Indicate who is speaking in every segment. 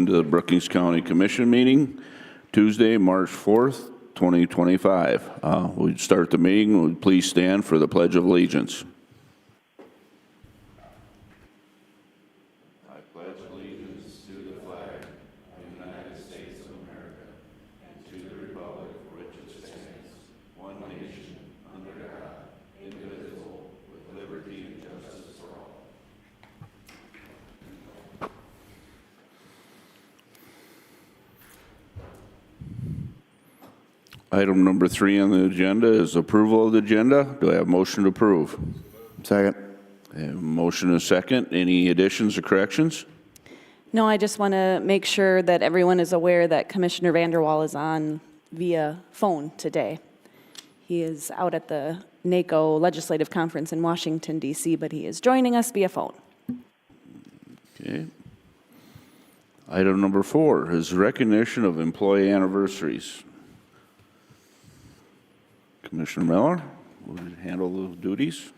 Speaker 1: To the Brookings County Commission meeting, Tuesday, March 4th, 2025. We'd start the meeting. Would please stand for the Pledge of Allegiance. I pledge allegiance to the flag of the United States of America and to the republic for which it stands, one nation, under God, indivisible, with liberty and justice for all. Item number 3 on the agenda is approval of the agenda. Do I have a motion to approve?
Speaker 2: Second.
Speaker 1: I have a motion and a second. Any additions or corrections?
Speaker 3: No, I just want to make sure that everyone is aware that Commissioner Vanderwall is on via phone today. He is out at the NACO Legislative Conference in Washington, D.C., but he is joining us via phone.
Speaker 1: Okay. Item number 4 is recognition of employee anniversaries. Commissioner Miller will handle those duties.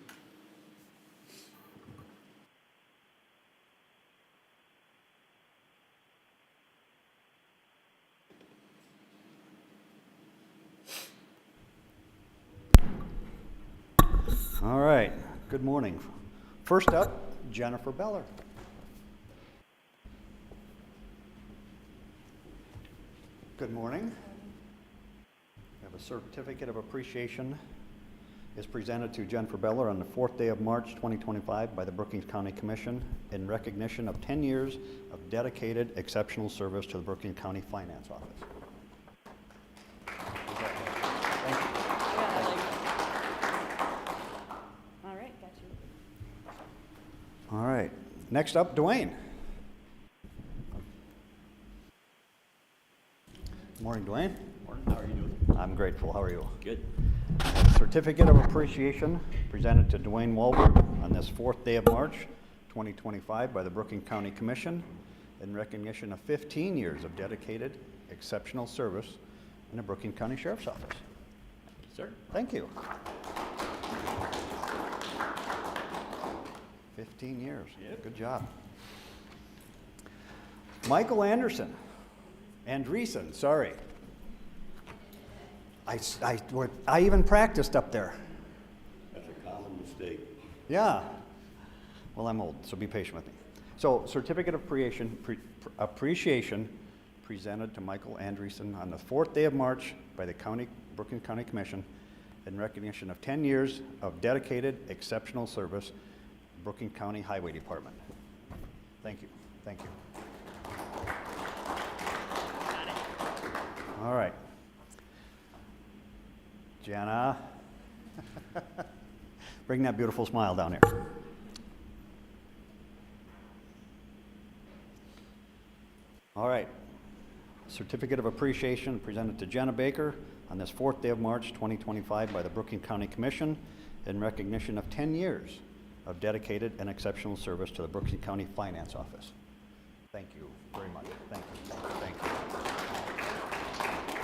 Speaker 2: All right. Good morning. First up, Jennifer Beller. Good morning. We have a certificate of appreciation is presented to Jennifer Beller on the 4th day of March 2025 by the Brookings County Commission in recognition of 10 years of dedicated exceptional service to the Brookings County Finance Office. Thank you.
Speaker 3: All right, got you.
Speaker 2: All right. Next up, Dwayne. Good morning, Dwayne.
Speaker 4: Morning. How are you doing?
Speaker 2: I'm grateful. How are you?
Speaker 4: Good.
Speaker 2: Certificate of appreciation presented to Dwayne Walbert on this 4th day of March 2025 by the Brookings County Commission in recognition of 15 years of dedicated exceptional service in the Brookings County Sheriff's Office.
Speaker 4: Sir?
Speaker 2: Thank you. 15 years.
Speaker 4: Yep.
Speaker 2: Good job. Michael Anderson. Andreessen, sorry. I even practiced up there.
Speaker 4: That's a common mistake.
Speaker 2: Yeah. Well, I'm old, so be patient with me. So, certificate of appreciation presented to Michael Andreessen on the 4th day of March by the Brookings County Commission in recognition of 10 years of dedicated exceptional service, Brookings County Highway Department. Thank you. Thank you. All right. Jana, bring that beautiful smile down here. All right. Certificate of appreciation presented to Jenna Baker on this 4th day of March 2025 by the Brookings County Commission in recognition of 10 years of dedicated and exceptional service to the Brookings County Finance Office. Thank you very much. Thank you. Thank you. Thank you.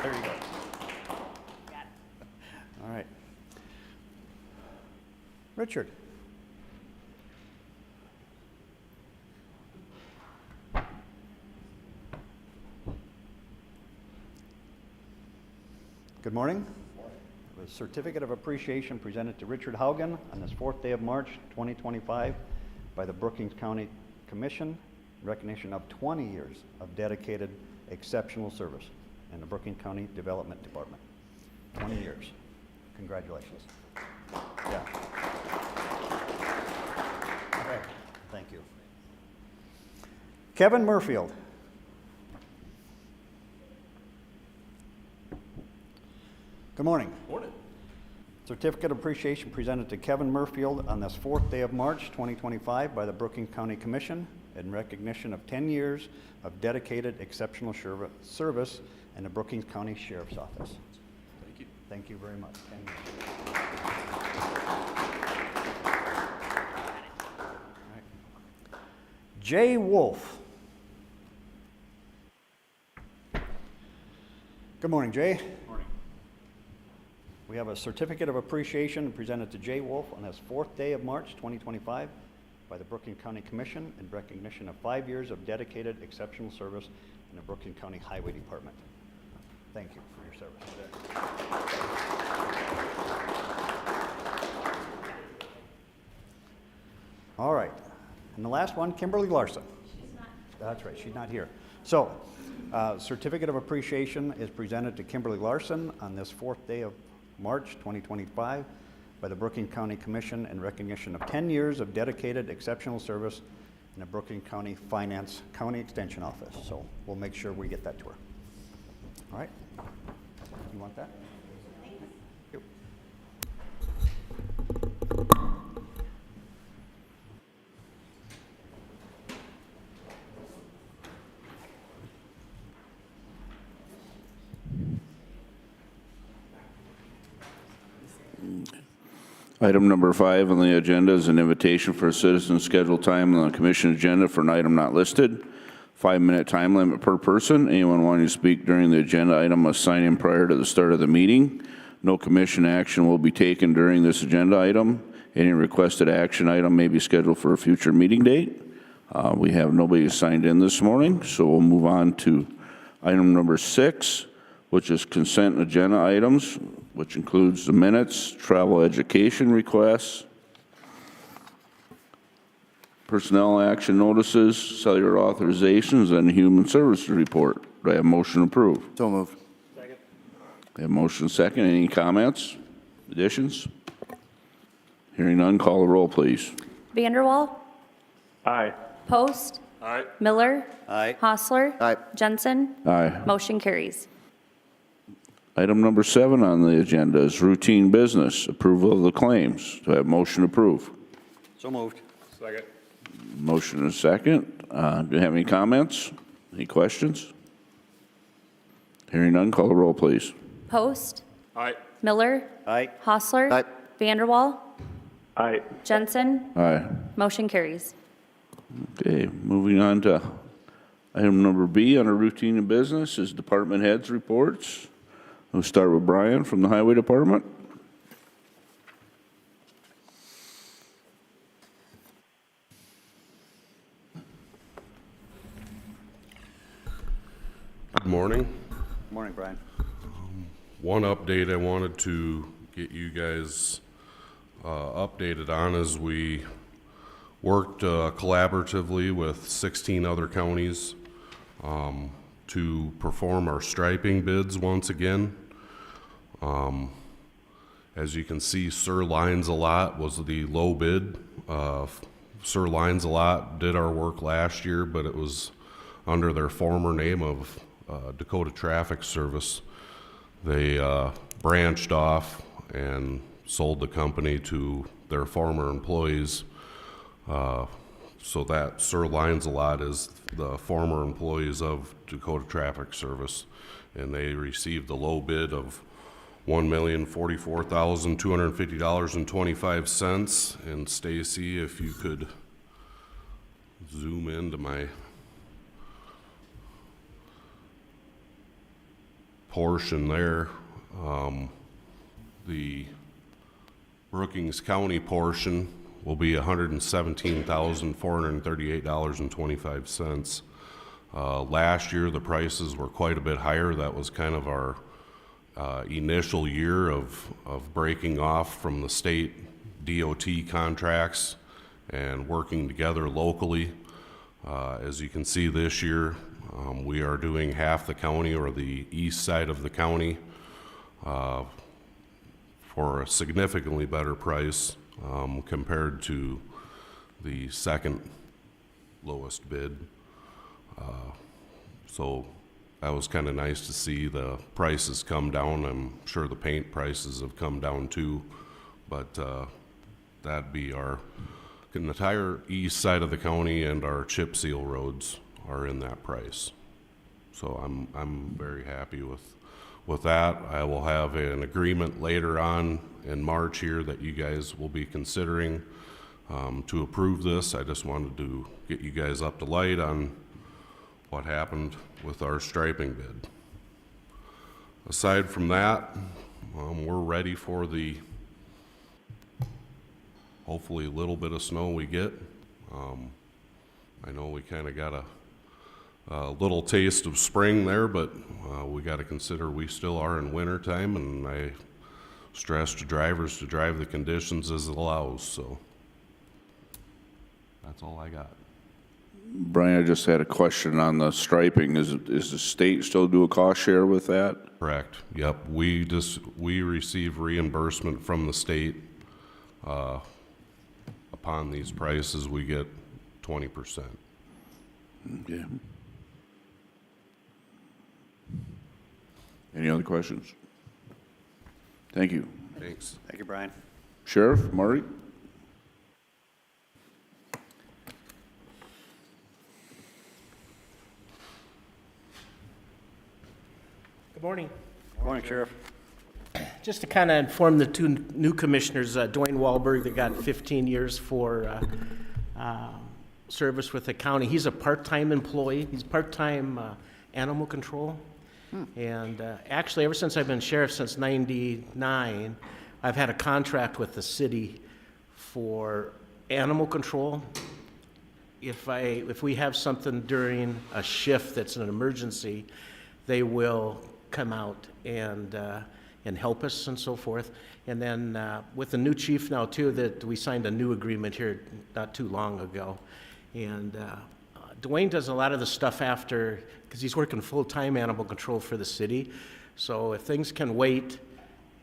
Speaker 2: There you go. All right. Richard. Good morning. A certificate of appreciation presented to Richard Haugen on this 4th day of March 2025 by the Brookings County Commission in recognition of 20 years of dedicated exceptional service in the Brookings County Development Department. 20 years. Congratulations. Yeah. Okay. Thank you. Kevin Murfield. Good morning.
Speaker 4: Morning.
Speaker 2: Certificate of appreciation presented to Kevin Murfield on this 4th day of March 2025 by the Brookings County Commission in recognition of 10 years of dedicated exceptional service in the Brookings County Sheriff's Office.
Speaker 4: Thank you.
Speaker 2: Thank you very much. 10 years. All right. Jay Wolf. Good morning, Jay.
Speaker 4: Morning.
Speaker 2: We have a certificate of appreciation presented to Jay Wolf on his 4th day of March 2025 by the Brookings County Commission in recognition of 5 years of dedicated exceptional service in the Brookings County Highway Department. Thank you for your service. All right, and the last one, Kimberly Larson. That's right, she's not here. So, certificate of appreciation is presented to Kimberly Larson on this 4th day of March 2025 by the Brookings County Commission in recognition of 10 years of dedicated exceptional service in the Brookings County Finance County Extension Office. So we'll make sure we get that to her. All right? You want that? Thank you.
Speaker 1: Item number 5 on the agenda is an invitation for a citizen scheduled time on the commission agenda for an item not listed. 5-minute time limit per person. Anyone wanting to speak during the agenda item must sign in prior to the start of the meeting. No commission action will be taken during this agenda item. Any requested action item may be scheduled for a future meeting date. We have nobody signed in this morning, so we'll move on to item number 6, which is consent agenda items, which includes the minutes, travel education requests, personnel action notices, cellular authorizations, and human services report. Do I have a motion to approve?
Speaker 5: So moved.
Speaker 1: I have a motion second. Any comments, additions? Hearing none, call the roll, please.
Speaker 6: Vanderwall.
Speaker 5: Aye.
Speaker 6: Post.
Speaker 5: Aye.
Speaker 6: Miller.
Speaker 5: Aye.
Speaker 6: Hostler.
Speaker 5: Aye.
Speaker 6: Jensen.
Speaker 1: Aye.
Speaker 6: Motion carries.
Speaker 1: Item number 7 on the agenda is routine business, approval of the claims. Do I have a motion to approve?
Speaker 2: So moved.
Speaker 5: Second.
Speaker 1: Motion and second. Do you have any comments? Any questions? Hearing none, call the roll, please.
Speaker 6: Post.
Speaker 5: Aye.
Speaker 6: Miller.
Speaker 2: Aye.
Speaker 6: Hostler.
Speaker 5: Aye.
Speaker 6: Vanderwall.
Speaker 5: Aye.
Speaker 6: Jensen.
Speaker 1: Aye.
Speaker 6: Motion carries.
Speaker 1: Okay, moving on to item number B under routine and business is department heads reports. We'll start with Brian from the Highway Department.
Speaker 7: Good morning.
Speaker 2: Good morning, Brian.
Speaker 7: One update I wanted to get you guys updated on is we worked collaboratively with 16 other counties to perform our striping bids once again. As you can see, Sir Lines a Lot was the low bid. Sir Lines a Lot did our work last year, but it was under their former name of Dakota Traffic Service. They branched off and sold the company to their former employees. So that Sir Lines a Lot is the former employees of Dakota Traffic Service, and they received the low bid of $1,044,250.25. And Stacy, if you could zoom into my portion there, the Brookings County portion will be $117,438.25. Last year, the prices were quite a bit higher. That was kind of our initial year of breaking off from the state DOT contracts and working together locally. As you can see this year, we are doing half the county, or the east side of the county, for a significantly better price compared to the second lowest bid. So that was kind of nice to see the prices come down. I'm sure the paint prices have come down too, but that'd be our entire east side of the county, and our chip seal roads are in that price. So I'm very happy with that. I will have an agreement later on in March here that you guys will be considering to approve this. I just wanted to get you guys up to light on what happened with our striping bid. Aside from that, we're ready for the hopefully little bit of snow we get. I know we kind of got a little taste of spring there, but we got to consider we still are in winter time, and I stress to drivers to drive the conditions as it allows, so that's all I got.
Speaker 1: Brian, I just had a question on the striping. Is the state still do a cost share with that?
Speaker 7: Correct, yep. We receive reimbursement from the state. Upon these prices, we get 20%.
Speaker 1: Okay. Any other questions? Thank you.
Speaker 7: Thanks.
Speaker 2: Thank you, Brian.
Speaker 1: Sheriff, Marty?
Speaker 8: Good morning.
Speaker 2: Good morning, Sheriff.
Speaker 8: Just to kind of inform the two new commissioners, Dwayne Wahlberg, that got 15 years for service with the county. He's a part-time employee. He's part-time animal control. And actually, ever since I've been sheriff, since '99, I've had a contract with the city for animal control. If we have something during a shift that's an emergency, they will come out and help us and so forth. And then with the new chief now too, that we signed a new agreement here not too long ago. And Dwayne does a lot of the stuff after, because he's working full-time animal control for the city. So if things can wait,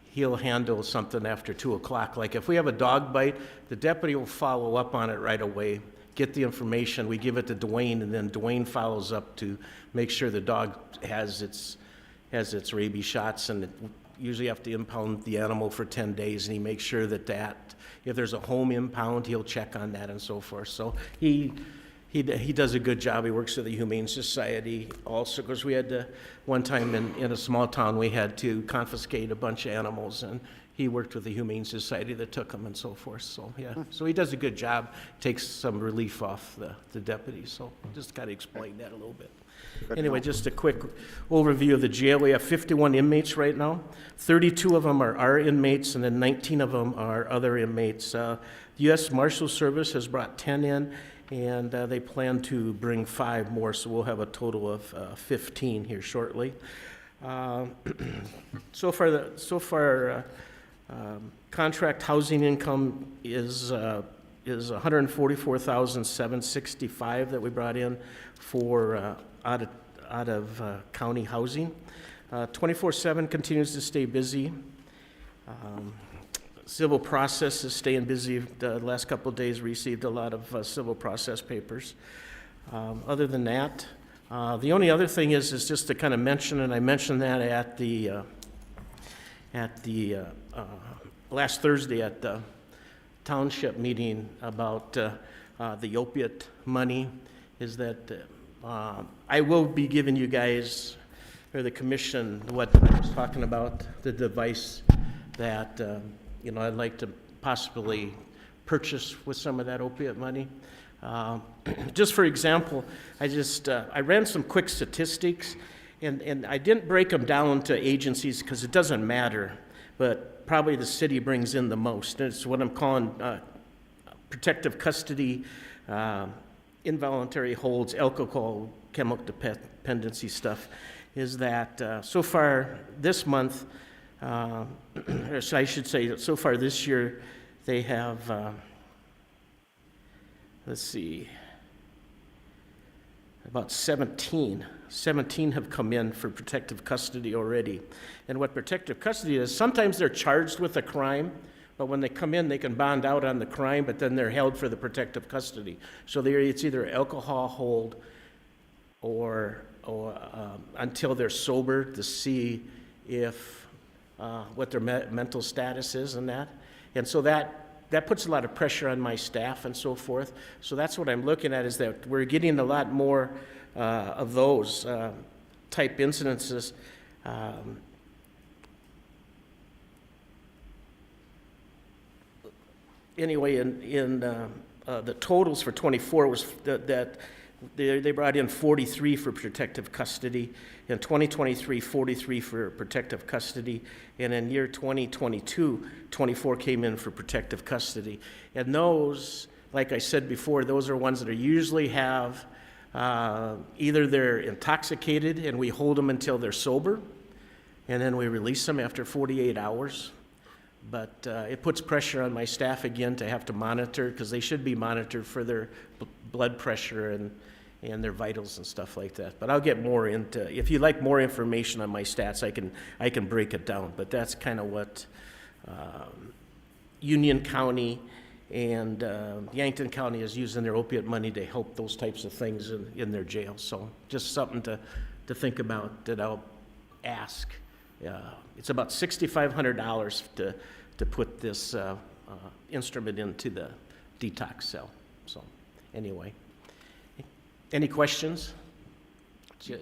Speaker 8: he'll handle something after 2 o'clock. Like if we have a dog bite, the deputy will follow up on it right away, get the information, we give it to Dwayne, and then Dwayne follows up to make sure the dog has its rabies shots, and usually have to impound the animal for 10 days, and he makes sure that if there's a home impound, he'll check on that and so forth. So he does a good job. He works at the Humane Society also, because we had to, one time in a small town, we had to confiscate a bunch of animals, and he worked with the Humane Society that took them and so forth. So yeah, so he does a good job, takes some relief off the deputies. So just got to explain that a little bit. Anyway, just a quick overview of the jail. We have 51 inmates right now. 32 of them are our inmates, and then 19 of them are other inmates. The U.S. Marshal Service has brought 10 in, and they plan to bring 5 more, so we'll have a total of 15 here shortly. So far, contract housing income is $144,765 that we brought in for out of county housing. 24/7 continues to stay busy. Civil process is staying busy. The last couple of days received a lot of civil process papers. Other than that, the only other thing is just to kind of mention, and I mentioned that at the last Thursday at the township meeting about the opiate money, is that I will be giving you guys, or the commission, what I was talking about, the device that I'd like to possibly purchase with some of that opiate money. Just for example, I ran some quick statistics, and I didn't break them down to agencies because it doesn't matter, but probably the city brings in the most. It's what I'm calling protective custody, involuntary holds, alcohol, chemical dependency stuff, is that so far this month, or I should say so far this year, they have, let's see, about 17 have come in for protective custody already. And what protective custody is, sometimes they're charged with a crime, but when they come in, they can bond out on the crime, but then they're held for the protective custody. So it's either alcohol hold or until they're sober, to see if what their mental status is and that. And so that puts a lot of pressure on my staff and so forth. So that's what I'm looking at, is that we're getting a lot more of those type incidences. Anyway, in the totals for 24 was that they brought in 43 for protective custody. In 2023, 43 for protective custody. And in year 2022, 24 came in for protective custody. And those like I said before, those are ones that are usually have, either they're intoxicated and we hold them until they're sober, and then we release them after 48 hours. But it puts pressure on my staff again to have to monitor, because they should be monitored for their blood pressure and their vitals and stuff like that. But I'll get more into, if you'd like more information on my stats, I can break it down. But that's kind of what Union County and Yankton County is using their opiate money to help those types of things in their jails. So just something to think about that I'll ask. It's about $6,500 to put this instrument into the detox cell. So anyway, any questions?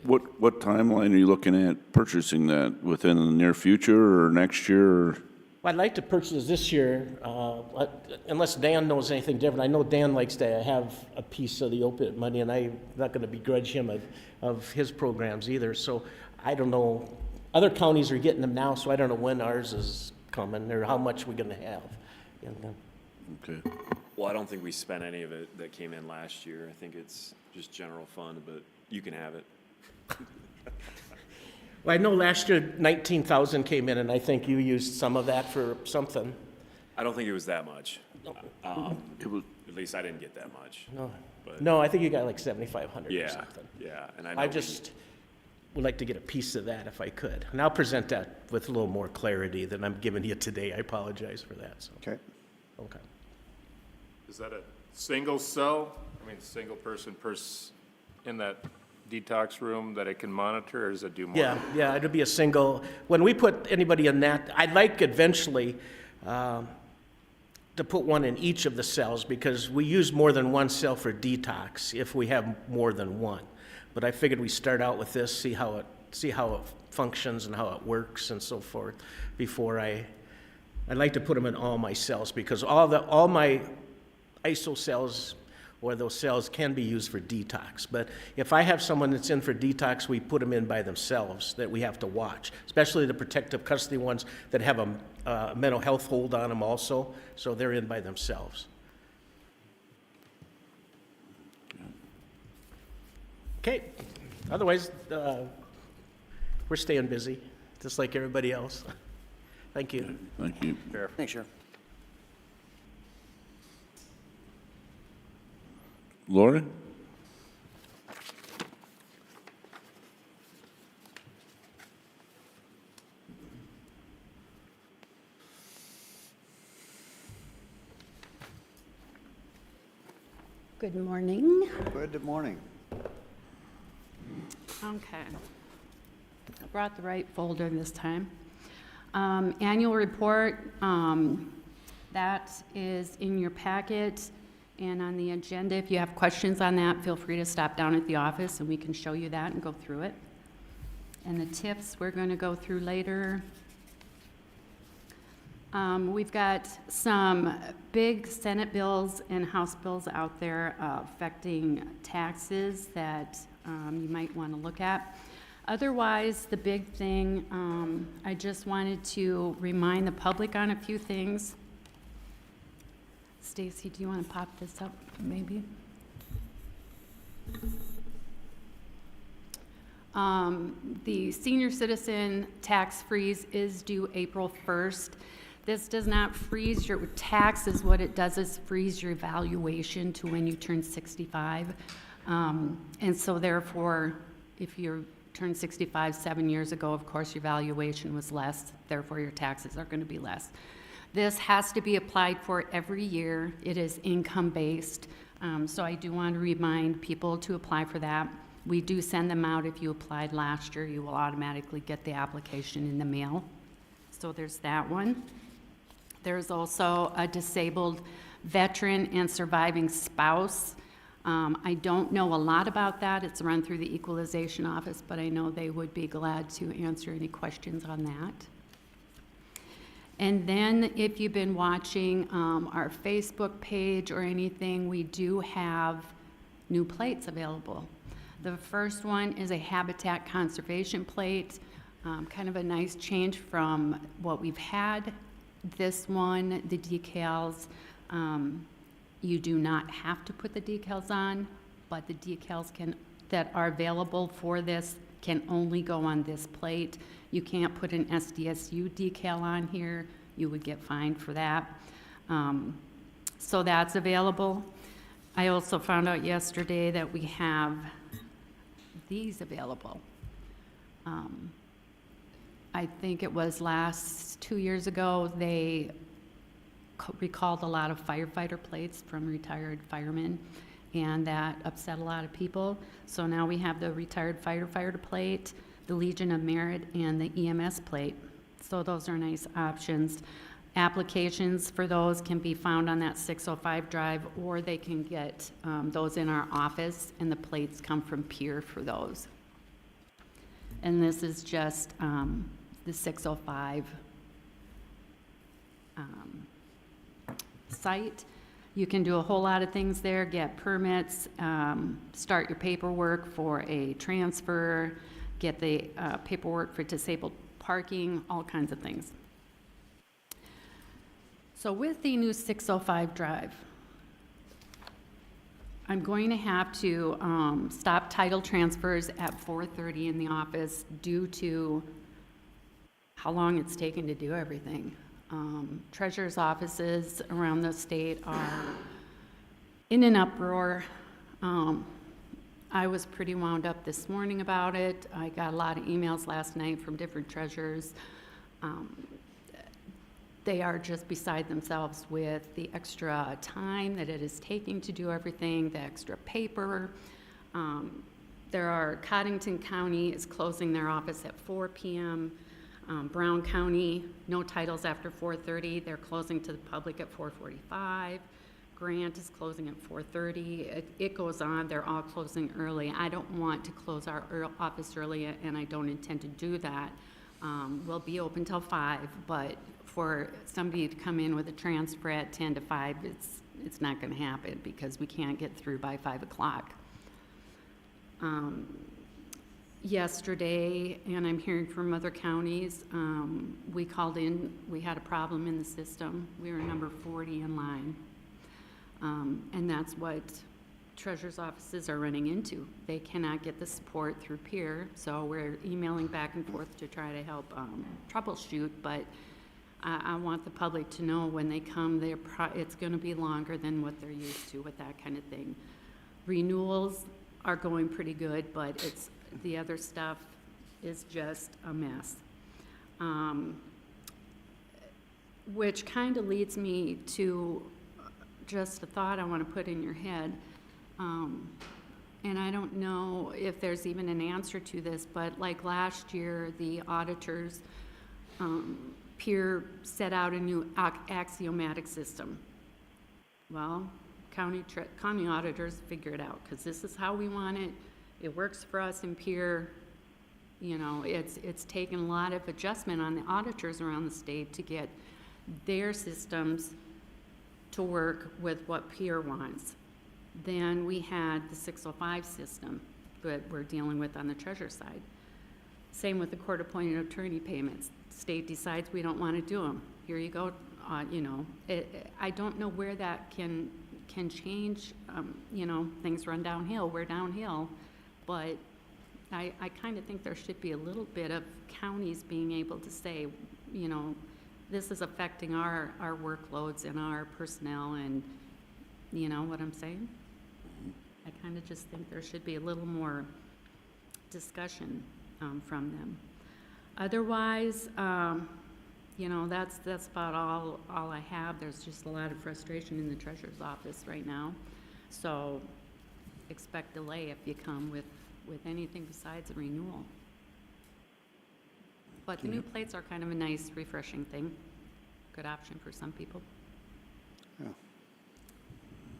Speaker 1: What timeline are you looking at purchasing that? Within the near future or next year? Or?
Speaker 8: Well, I'd like to purchase this year, unless Dan knows anything different. I know Dan likes to have a piece of the opiate money, and I'm not going to begrudge him of his programs either. So I don't know. Other counties are getting them now, so I don't know when ours is coming or how much we're going to have.
Speaker 1: Okay.
Speaker 9: Well, I don't think we spent any of it that came in last year. I think it's just general fund, but you can have it.
Speaker 8: Well, I know last year 19,000 came in, and I think you used some of that for something.
Speaker 9: I don't think it was that much.
Speaker 1: It was.
Speaker 9: At least I didn't get that much. But
Speaker 8: No, I think you got like 7,500 or
Speaker 9: yeah,
Speaker 8: something.
Speaker 9: yeah. And I know
Speaker 8: I just would like to get a piece of that if I could. And I'll present that with a little more clarity than I'm giving you today. I apologize for that. So.
Speaker 2: Okay.
Speaker 8: Okay.
Speaker 10: Is that a single cell? I mean, single person in that detox room that it can monitor, or does it do more?
Speaker 8: Yeah, it'll be a single. When we put anybody in that, I'd like eventually to put one in each of the cells, because we use more than one cell for detox if we have more than one. But I figured we start out with this, see how it functions and how it works and so forth before I'd like to put them in all my cells, because all my ISO cells or those cells can be used for detox. But if I have someone that's in for detox, we put them in by themselves that we have to watch, especially the protective custody ones that have a mental health hold on them also, so they're in by themselves. Okay, otherwise, we're staying busy, just like everybody else. Thank you.
Speaker 1: Thank you.
Speaker 2: Thanks, Sheriff.
Speaker 1: Lori?
Speaker 11: Good morning.
Speaker 2: Good morning.
Speaker 11: Okay. I brought the right folder this time. Annual report, that is in your packet and on the agenda. If you have questions on that, feel free to stop down at the office and we can show you that and go through it. And the tips we're going to go through later. We've got some big Senate bills and House bills out there affecting taxes that you might want to look at. Otherwise, the big thing, I just wanted to remind the public on a few things. Stacy, do you want to pop this up, maybe? The senior citizen tax freeze is due April 1st. This does not freeze your taxes. What it does is freeze your valuation to when you turn 65. And so therefore, if you turned 65 7 years ago, of course, your valuation was less. Therefore, your taxes are going to be less. This has to be applied for every year. It is income-based. So I do want to remind people to apply for that. We do send them out. If you applied last year, you will automatically get the application in the mail. So there's that one. There's also a disabled veteran and surviving spouse. I don't know a lot about that. It's run through the equalization office, but I know they would be glad to answer any questions on that. And then if you've been watching our Facebook page or anything, we do have new plates available. The first one is a habitat conservation plate, kind of a nice change from what we've had. This one, the decals, You do not have to put the decals on, but the decals that are available for this can only go on this plate. You can't put an SDSU decal on here. You would get fined for that. So that's available. I also found out yesterday that we have these available. I think it was 2 years ago, they recalled a lot of firefighter plates from retired firemen, and that upset a lot of people. So now we have the retired firefighter plate, the Legion of Merit, and the EMS plate. So those are nice options. Applications for those can be found on that 605 drive, or they can get those in our office, and the plates come from Pier for those. And this is just the 605 site. You can do a whole lot of things there, get permits, start your paperwork for a transfer, get the paperwork for disabled parking, all kinds of things. So with the new 605 drive, I'm going to have to stop title transfers at 4:30 in the office due to how long it's taken to do everything. Treasurer's offices around the state are in an uproar. I was pretty wound up this morning about it. I got a lot of emails last night from different treasurers. They are just beside themselves with the extra time that it is taking to do everything, the extra paper. Cottington County is closing their office at 4 p.m. Brown County, no titles after 4:30. They're closing to the public at 4:45. Grant is closing at 4:30. It goes on. They're all closing early. I don't want to close our office early, and I don't intend to do that. We'll be open till 5, but for somebody to come in with a transfer at 10 to 5, it's not going to happen because we can't get through by 5 o'clock. Yesterday, and I'm hearing from other counties, we called in, we had a problem in the system. We were number 40 in line. And that's what treasurer's offices are running into. They cannot get the support through Peer, so we're emailing back and forth to try to help troubleshoot, but I want the public to know when they come, it's going to be longer than what they're used to with that kind of thing. Renewals are going pretty good, but the other stuff is just a mess. Which kind of leads me to just a thought I want to put in your head. And I don't know if there's even an answer to this, but like last year, the auditors, Peer set out a new axiomatic system. Well, county auditors figure it out because this is how we want it. It works for us in Peer. You know, it's taken a lot of adjustment on the auditors around the state to get their systems to work with what Peer wants. Then we had the 605 system that we're dealing with on the treasurer side. Same with the court-appointed attorney payments. State decides we don't want to do them. Here you go. I don't know where that can change. Things run downhill. We're downhill, but I kind of think there should be a little bit of counties being able to say, this is affecting our workloads and our personnel, and you know what I'm saying? I kind of just think there should be a little more discussion from them. Otherwise, that's about all I have. There's just a lot of frustration in the treasurer's office right now. So expect delay if you come with anything besides a renewal. But the new plates are kind of a nice, refreshing thing. Good option for some people.
Speaker 2: Yeah.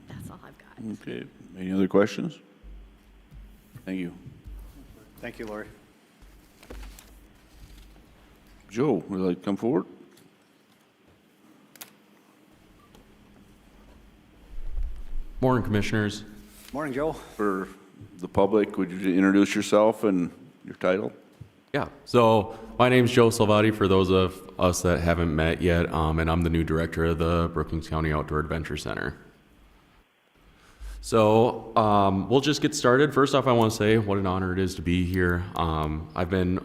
Speaker 11: That's all I've got.
Speaker 1: Okay, any other questions? Thank you.
Speaker 2: Thank you, Lori.
Speaker 1: Joe, would you like to come forward?
Speaker 12: Morning, Commissioners.
Speaker 2: Morning, Joe.
Speaker 1: For the public, would you introduce yourself and your title?
Speaker 12: Yeah, so my name's Joe Salvati, for those of us that haven't met yet, and I'm the new director of the Brookings County Outdoor Adventure Center. So we'll just get started. First off, I want to say what an honor it is to be here. I've been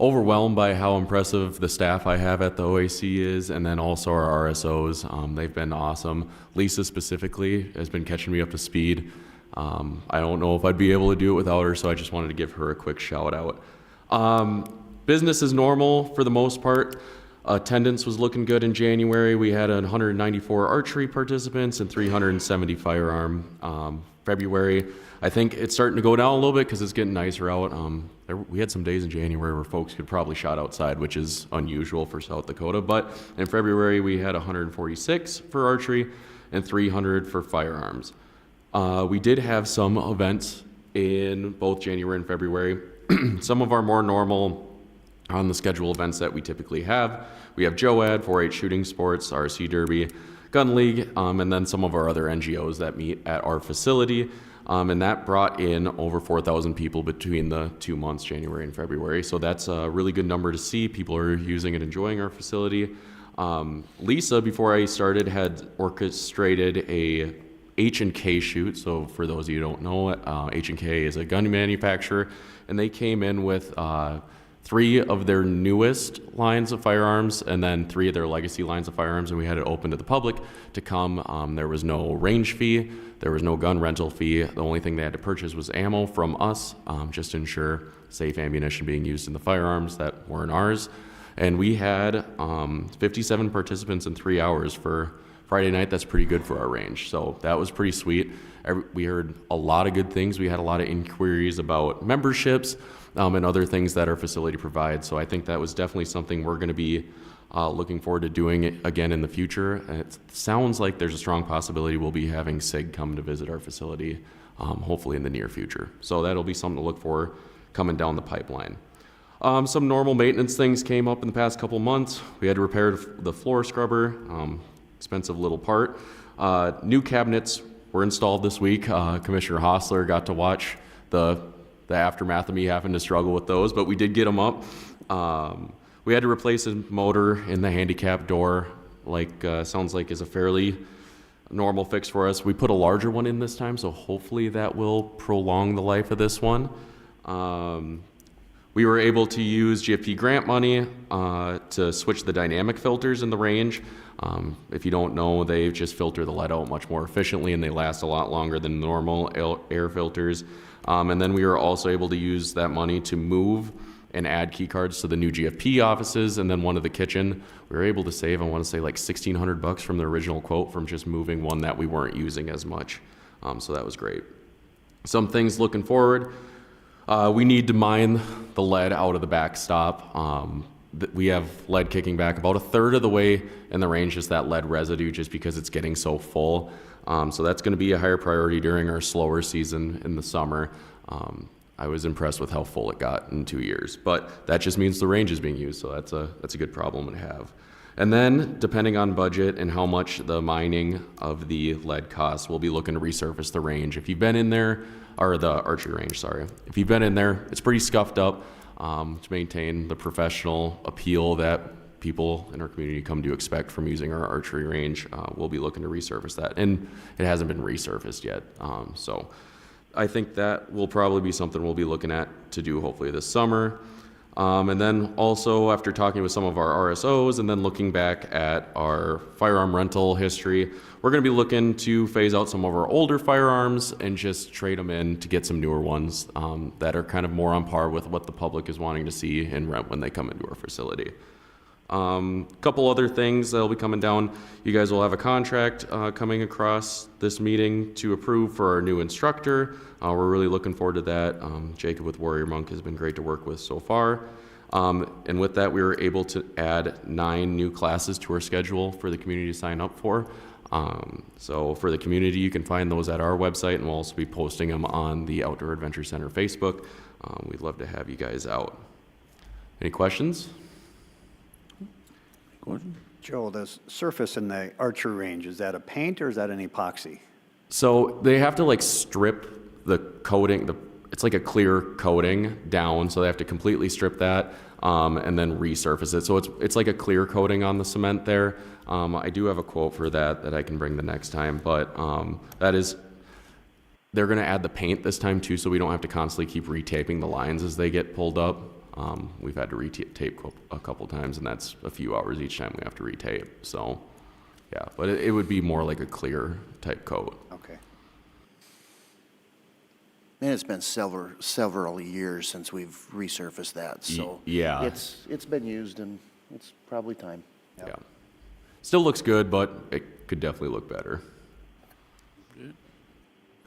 Speaker 12: overwhelmed by how impressive the staff I have at the OAC is, and then also our RSOs. They've been awesome. Lisa specifically has been catching me up to speed. I don't know if I'd be able to do it without her, so I just wanted to give her a quick shout out. Business is normal for the most part. Attendance was looking good in January. We had 194 archery participants and 370 firearm. February, I think it's starting to go down a little bit because it's getting nicer out. We had some days in January where folks could probably shot outside, which is unusual for South Dakota. But in February, we had 146 for archery and 300 for firearms. We did have some events in both January and February. Some of our more normal on the schedule events that we typically have. We have JOAD, 4-H shooting sports, RC Derby, Gun League, and then some of our other NGOs that meet at our facility. And that brought in over 4,000 people between the 2 months, January and February. So that's a really good number to see. People are using and enjoying our facility. Lisa, before I started, had orchestrated a H&K shoot. So for those of you who don't know, H&K is a gun manufacturer, and they came in with 3 of their newest lines of firearms and then 3 of their legacy lines of firearms, and we had it open to the public to come. There was no range fee, there was no gun rental fee. The only thing they had to purchase was ammo from us, just to ensure safe ammunition being used in the firearms that weren't ours. And we had 57 participants in 3 hours for Friday night. That's pretty good for our range, so that was pretty sweet. We heard a lot of good things. We had a lot of inquiries about memberships and other things that our facility provides. So I think that was definitely something we're going to be looking forward to doing it again in the future. And it sounds like there's a strong possibility we'll be having SIG come to visit our facility, hopefully in the near future. So that'll be something to look for coming down the pipeline. Some normal maintenance things came up in the past couple months. We had to repair the floor scrubber, expensive little part. New cabinets were installed this week. Commissioner Hostler got to watch the aftermath of me having to struggle with those, but we did get them up. We had to replace a motor in the handicap door, sounds like is a fairly normal fix for us. We put a larger one in this time, so hopefully that will prolong the life of this one. We were able to use GFP grant money to switch the dynamic filters in the range. If you don't know, they just filter the lead out much more efficiently, and they last a lot longer than normal air filters. And then we were also able to use that money to move and add key cards to the new GFP offices, and then one of the kitchen. We were able to save, I want to say, like $1,600 from the original quote from just moving one that we weren't using as much. So that was great. Some things looking forward. We need to mine the lead out of the backstop. We have lead kicking back about 1/3 of the way in the range, just that lead residue, just because it's getting so full. So that's going to be a higher priority during our slower season in the summer. I was impressed with how full it got in 2 years, but that just means the range is being used, so that's a good problem to have. And then, depending on budget and how much the mining of the lead costs, we'll be looking to resurface the range. If you've been in there, or the archery range, sorry. If you've been in there, it's pretty scuffed up to maintain the professional appeal that people in our community come to expect from using our archery range. We'll be looking to resurface that, and it hasn't been resurfaced yet. So I think that will probably be something we'll be looking at to do hopefully this summer. And then also, after talking with some of our RSOs and then looking back at our firearm rental history, we're going to be looking to phase out some of our older firearms and just trade them in to get some newer ones that are kind of more on par with what the public is wanting to see and rent when they come into our facility. A couple other things that'll be coming down. You guys will have a contract coming across this meeting to approve for our new instructor. We're really looking forward to that. Jacob with Warrior Monk has been great to work with so far. And with that, we were able to add 9 new classes to our schedule for the community to sign up for. So for the community, you can find those at our website, and we'll also be posting them on the Outdoor Adventure Center Facebook. We'd love to have you guys out. Any questions?
Speaker 2: Joe, the surface in the archery range, is that a paint or is that an epoxy?
Speaker 12: So they have to strip the coating, it's like a clear coating down, so they have to completely strip that and then resurface it. So it's like a clear coating on the cement there. I do have a quote for that I can bring the next time, but that is They're going to add the paint this time too, so we don't have to constantly keep retaping the lines as they get pulled up. We've had to retape a couple times, and that's a few hours each time we have to retape. So, yeah, but it would be more like a clear type coat.
Speaker 2: Okay.
Speaker 13: And it's been several years since we've resurfaced that, so.
Speaker 12: Yeah.
Speaker 13: It's been used and it's probably time.
Speaker 12: Yeah. Still looks good, but it could definitely look better.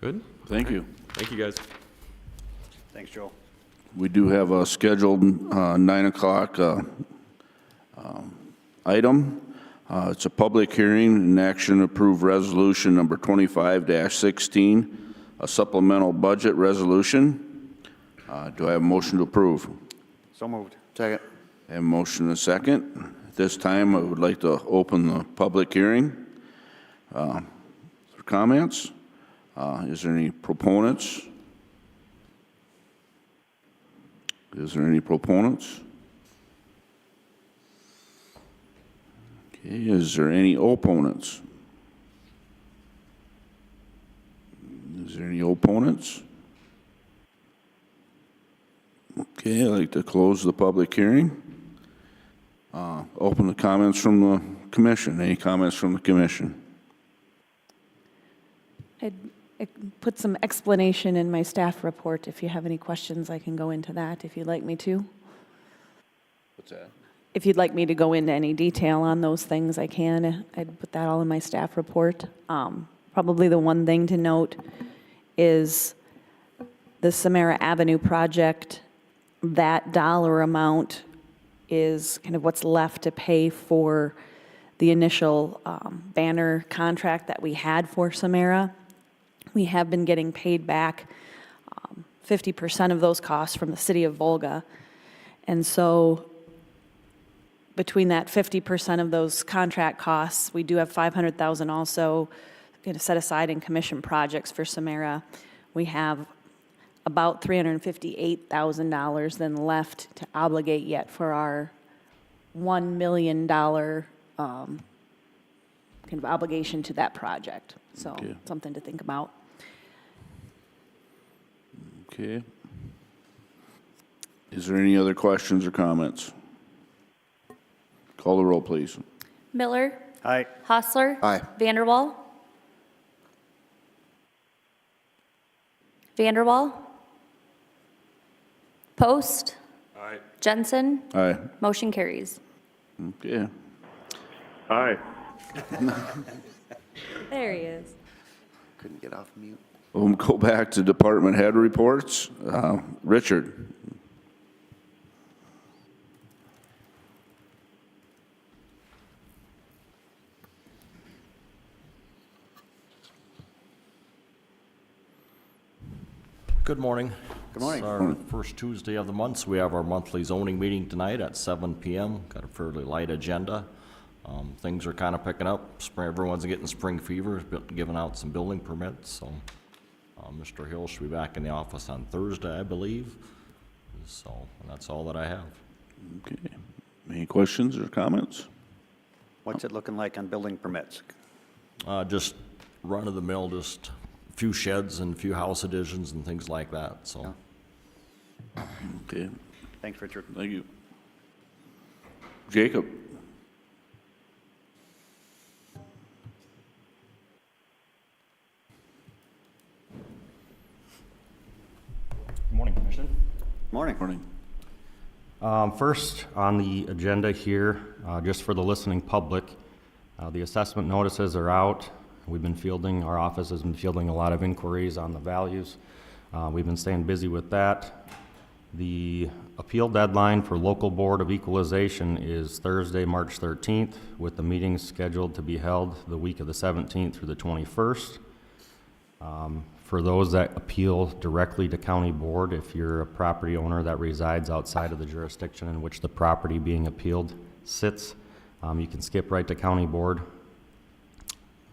Speaker 12: Good?
Speaker 1: Thank you.
Speaker 12: Thank you, guys.
Speaker 2: Thanks, Joe.
Speaker 1: We do have a scheduled 9 o'clock item. It's a public hearing and action to approve resolution number 25-16, a supplemental budget resolution. Do I have a motion to approve?
Speaker 2: So moved.
Speaker 13: Second.
Speaker 1: I have a motion and a second. At this time, I would like to open the public hearing for comments. Is there any proponents? Is there any proponents? Okay, is there any opponents? Is there any opponents? Okay, I'd like to close the public hearing. Open the comments from the commission. Any comments from the commission?
Speaker 3: I put some explanation in my staff report. If you have any questions, I can go into that if you'd like me to.
Speaker 1: What's that?
Speaker 3: If you'd like me to go into any detail on those things, I can. I'd put that all in my staff report. Probably the one thing to note is the Samara Avenue project. That dollar amount is kind of what's left to pay for the initial banner contract that we had for Samara. We have been getting paid back 50% of those costs from the city of Volga. And so between that 50% of those contract costs, we do have $500,000 also going to set aside in commission projects for Samara. We have about $358,000 then left to obligate yet for our $1 million kind of obligation to that project. So
Speaker 1: Okay.
Speaker 3: something to think about.
Speaker 1: Okay. Is there any other questions or comments? Call the roll, please.
Speaker 6: Miller,
Speaker 2: Aye.
Speaker 6: Hostler.
Speaker 13: Aye.
Speaker 6: Vanderwall. Vanderwall. Post.
Speaker 10: Aye.
Speaker 6: Jensen.
Speaker 1: Aye.
Speaker 6: Motion carries.
Speaker 1: Okay.
Speaker 5: Aye.
Speaker 3: There he is.
Speaker 13: Couldn't get off mute.
Speaker 1: We'll go back to department head reports. Richard.
Speaker 4: Good morning.
Speaker 2: Good morning.
Speaker 4: It's our first Tuesday of the month, so we have our monthly zoning meeting tonight at 7 p.m. Got a fairly light agenda. Things are kind of picking up. Everyone's getting spring fever, giving out some building permits, so Mr. Hill should be back in the office on Thursday, I believe. So that's all that I have.
Speaker 1: Okay. Any questions or comments?
Speaker 2: What's it looking like on building permits?
Speaker 4: Just run-of-the-mill, just a few sheds and a few house additions and things like that, so.
Speaker 1: Okay.
Speaker 2: Thanks, Richard.
Speaker 1: Thank you. Jacob.
Speaker 14: Good morning, Commission.
Speaker 2: Morning.
Speaker 1: Morning.
Speaker 14: First on the agenda here, just for the listening public, the assessment notices are out. Our office has been fielding a lot of inquiries on the values. We've been staying busy with that. The appeal deadline for local board of equalization is Thursday, March 13th, with the meetings scheduled to be held the week of the 17th through the 21st. For those that appeal directly to county board, if you're a property owner that resides outside of the jurisdiction in which the property being appealed sits, you can skip right to county board.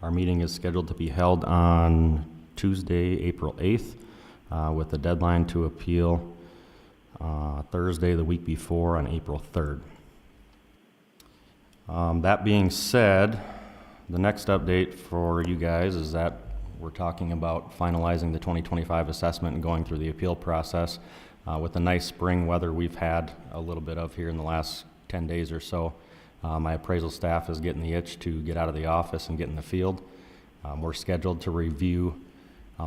Speaker 14: Our meeting is scheduled to be held on Tuesday, April 8th, with the deadline to appeal Thursday the week before on April 3rd. That being said, the next update for you guys is that We're talking about finalizing the 2025 assessment and going through the appeal process. With the nice spring weather we've had a little bit of here in the last 10 days or so, my appraisal staff is getting the itch to get out of the office and get in the field. We're scheduled to review,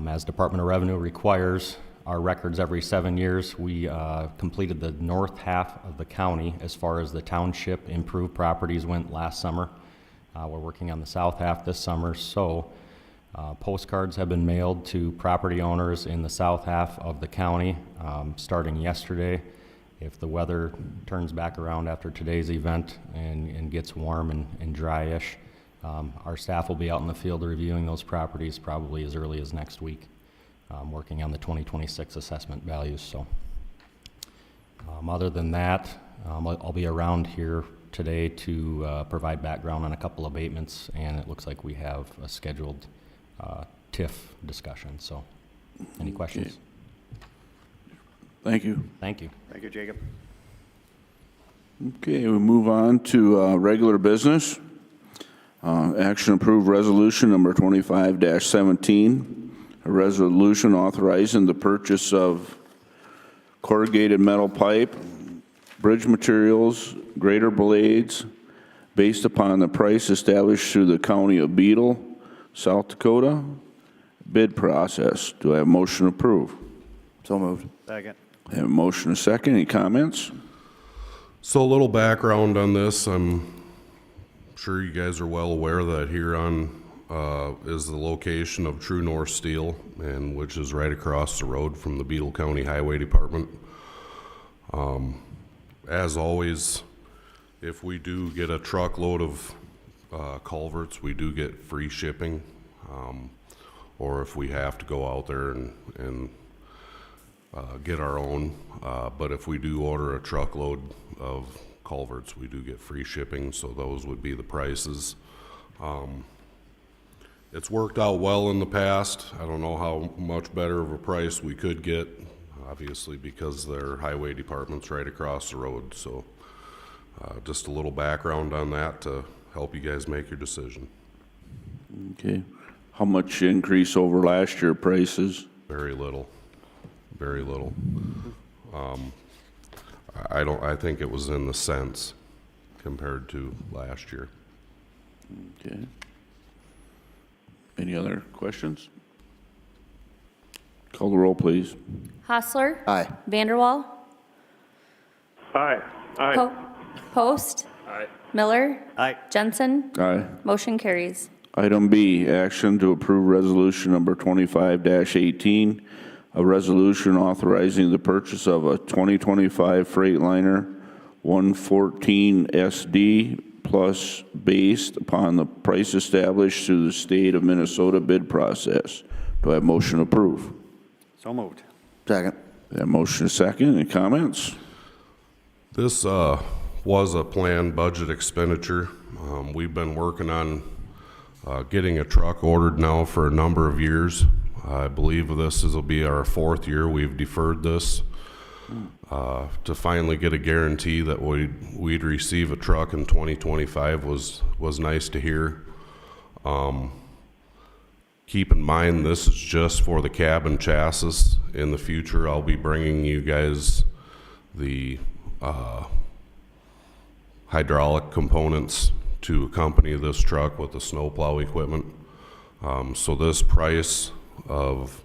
Speaker 14: as Department of Revenue requires, our records every 7 years. We completed the north half of the county as far as the township improved properties went last summer. We're working on the south half this summer, so postcards have been mailed to property owners in the south half of the county starting yesterday. If the weather turns back around after today's event and gets warm and dryish, our staff will be out in the field reviewing those properties probably as early as next week, working on the 2026 assessment values. So other than that, I'll be around here today to provide background on a couple abatements, and it looks like we have a scheduled TIF discussion. So any questions?
Speaker 1: Thank you.
Speaker 14: Thank you.
Speaker 2: Thank you, Jacob.
Speaker 1: Okay, we move on to regular business. Action approved resolution number 25-17, a resolution authorizing the purchase of corrugated metal pipe, bridge materials, grader blades, based upon the price established through the County of Beetle, South Dakota, bid process. Do I have a motion to approve?
Speaker 13: So moved.
Speaker 2: Second.
Speaker 1: I have a motion and a second. Any comments?
Speaker 7: So a little background on this. I'm sure you guys are well aware that Huron is the location of True North Steel, and which is right across the road from the Beetle County Highway Department. As always, if we do get a truckload of culverts, we do get free shipping, or if we have to go out there and get our own. But if we do order a truckload of culverts, we do get free shipping, so those would be the prices. It's worked out well in the past. I don't know how much better of a price we could get, obviously, because their highway department's right across the road. So just a little background on that to help you guys make your decision.
Speaker 1: Okay. How much increase over last year prices?
Speaker 7: Very little. Very little. I think it was in the cents compared to last year.
Speaker 1: Okay. Any other questions? Call the roll, please.
Speaker 6: Hostler.
Speaker 13: Aye.
Speaker 6: Vanderwall.
Speaker 5: Aye. Aye.
Speaker 6: Post.
Speaker 10: Aye.
Speaker 6: Miller.
Speaker 2: Aye.
Speaker 6: Jensen.
Speaker 1: Aye.
Speaker 6: Motion carries.
Speaker 1: Item B, action to approve resolution number 25-18, a resolution authorizing the purchase of a 2025 Freightliner 114 SD plus based upon the price established through the state of Minnesota bid process. Do I have motion to approve?
Speaker 2: So moved.
Speaker 13: Second.
Speaker 1: That motion is second. Any comments?
Speaker 7: This was a planned budget expenditure. We've been working on getting a truck ordered now for a number of years. I believe this will be our 4th year we've deferred this. To finally get a guarantee that we'd receive a truck in 2025 was nice to hear. Keep in mind, this is just for the cab and chassis. In the future, I'll be bringing you guys the hydraulic components to accompany this truck with the snowplow equipment. So this price of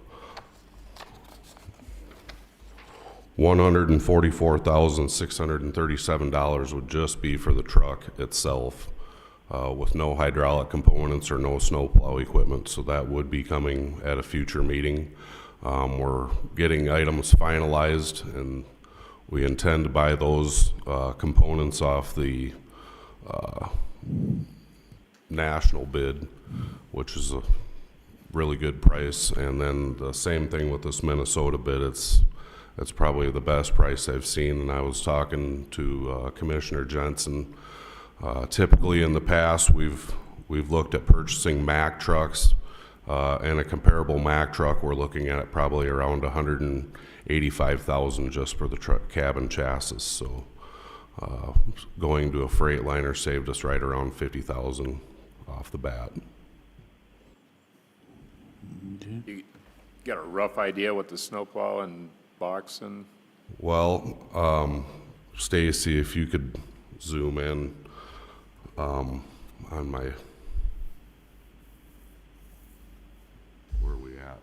Speaker 7: $144,637 would just be for the truck itself, with no hydraulic components or no snowplow equipment. So that would be coming at a future meeting. We're getting items finalized, and we intend to buy those components off the national bid, which is a really good price. And then the same thing with this Minnesota bid. It's probably the best price I've seen. And I was talking to Commissioner Jensen. Typically in the past, we've looked at purchasing Mack trucks, and a comparable Mack truck we're looking at probably around $185,000 just for the truck cab and chassis. So going to a Freightliner saved us right around $50,000 off the bat.
Speaker 10: You got a rough idea what the snowplow and box and?
Speaker 7: Well, Stacy, if you could zoom in on my, where are we at?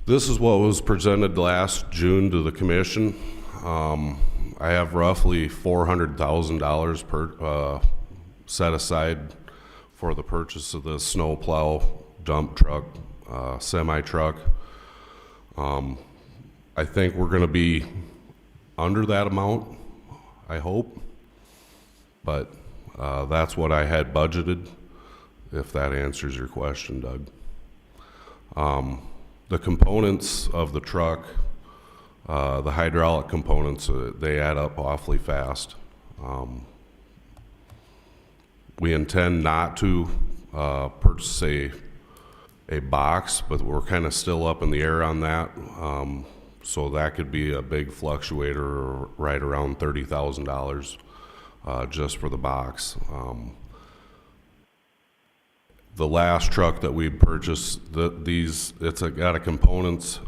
Speaker 7: This is what was presented last June to the commission. I have roughly $400,000 per set aside for the purchase of the snowplow, dump truck, semi truck. I think we're going to be under that amount, I hope, but that's what I had budgeted, if that answers your question, Doug. The components of the truck, the hydraulic components, they add up awfully fast. We intend not to purchase a box, but we're kind of still up in the air on that. So that could be a big fluctuator, right around $30,000 just for the box. The last truck that we purchased, it's got a components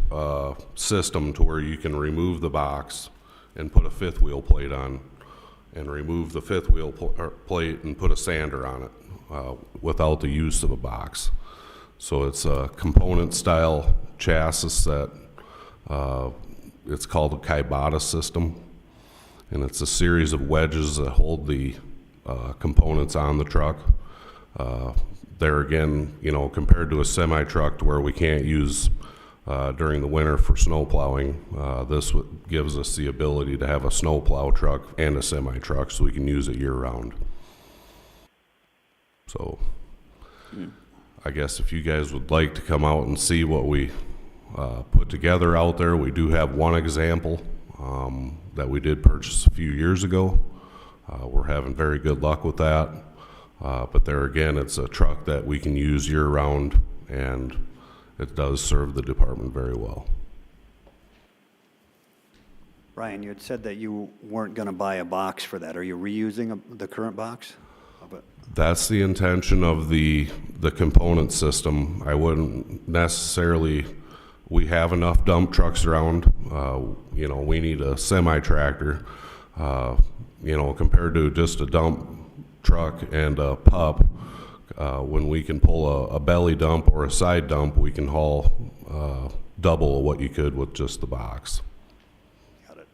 Speaker 7: system to where you can remove the box and put a fifth wheel plate on, and remove the fifth wheel plate and put a sander on it without the use of a box. So it's a component style chassis that it's called a Kaibata system, and it's a series of wedges that hold the components on the truck. There again, you know, compared to a semi truck to where we can't use during the winter for snow plowing, this gives us the ability to have a snow plow truck and a semi truck, so we can use it year round. So I guess if you guys would like to come out and see what we put together out there, we do have one example that we did purchase a few years ago. We're having very good luck with that. But there again, it's a truck that we can use year round, and it does serve the department very well.
Speaker 2: Ryan, you had said that you weren't going to buy a box for that. Are you reusing the current box?
Speaker 7: That's the intention of the component system. I wouldn't necessarily, we have enough dump trucks around. You know, we need a semi-tractor. You know, compared to just a dump truck and a pup, when we can pull a belly dump or a side dump, we can haul double what you could with just the box.
Speaker 2: Got it.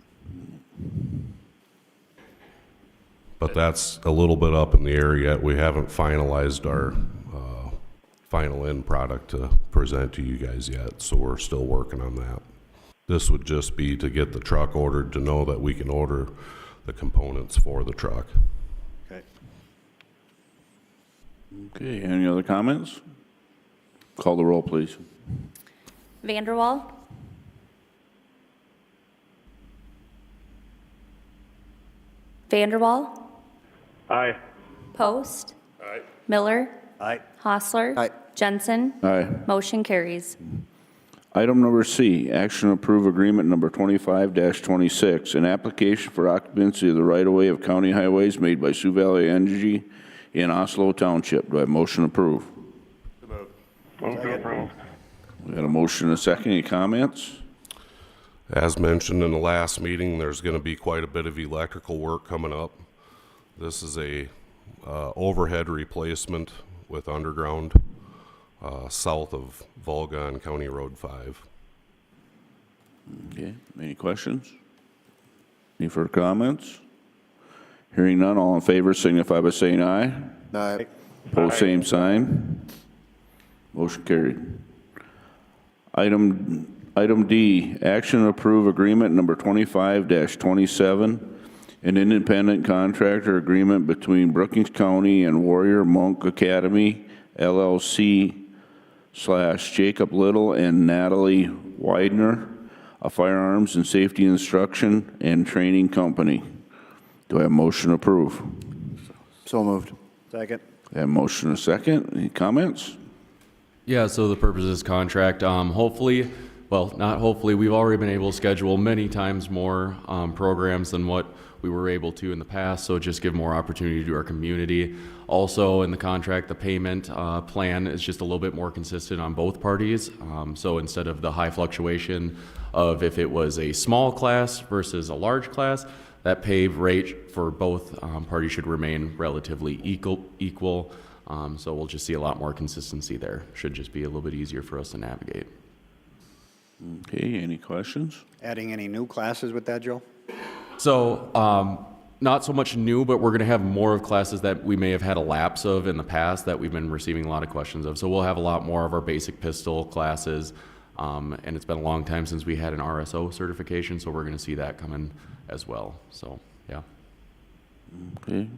Speaker 7: But that's a little bit up in the air yet. We haven't finalized our final end product to present to you guys yet, so we're still working on that. This would just be to get the truck ordered, to know that we can order the components for the truck.
Speaker 2: Okay.
Speaker 1: Okay, any other comments? Call the roll, please.
Speaker 6: Vanderwall. Vanderwall.
Speaker 5: Aye.
Speaker 6: Post.
Speaker 10: Aye.
Speaker 6: Miller.
Speaker 2: Aye.
Speaker 6: Hostler.
Speaker 13: Aye.
Speaker 6: Jensen.
Speaker 1: Aye.
Speaker 6: Motion carries.
Speaker 1: Item number C, action to approve agreement number 25-26, an application for occupancy of the right-of-way of county highways made by Sioux Valley Energy in Oslo Township. Do I have motion to approve?
Speaker 5: Move to approve.
Speaker 1: We got a motion and a second. Any comments?
Speaker 7: As mentioned in the last meeting, there's going to be quite a bit of electrical work coming up. This is a overhead replacement with underground south of Volga on County Road 5.
Speaker 1: Okay, any questions? Any further comments? Hearing none, all in favor signify by saying aye.
Speaker 13: Aye.
Speaker 1: Pose same sign. Motion carried. Item D, action to approve agreement number 25-27, an independent contractor agreement between Brookings County and Warrior Monk Academy, LLC / Jacob Little and Natalie Widener, a firearms and safety instruction and training company. Do I have a motion to approve?
Speaker 13: So moved.
Speaker 2: Second.
Speaker 1: I have a motion and a second. Any comments?
Speaker 12: Yeah, so the purpose of this contract, hopefully well, not hopefully, we've already been able to schedule many times more programs than what we were able to in the past, so just give more opportunity to our community. Also, in the contract, the payment plan is just a little bit more consistent on both parties. So instead of the high fluctuation of if it was a small class versus a large class, that pay rate for both parties should remain relatively equal. So we'll just see a lot more consistency there. Should just be a little bit easier for us to navigate.
Speaker 1: Okay, any questions?
Speaker 2: Adding any new classes with that, Joe?
Speaker 12: So, not so much new, but we're going to have more of classes that we may have had a lapse of in the past that we've been receiving a lot of questions of. So we'll have a lot more of our basic pistol classes, and it's been a long time since we had an RSO certification, so we're going to see that coming as well. So, yeah.
Speaker 1: Okay.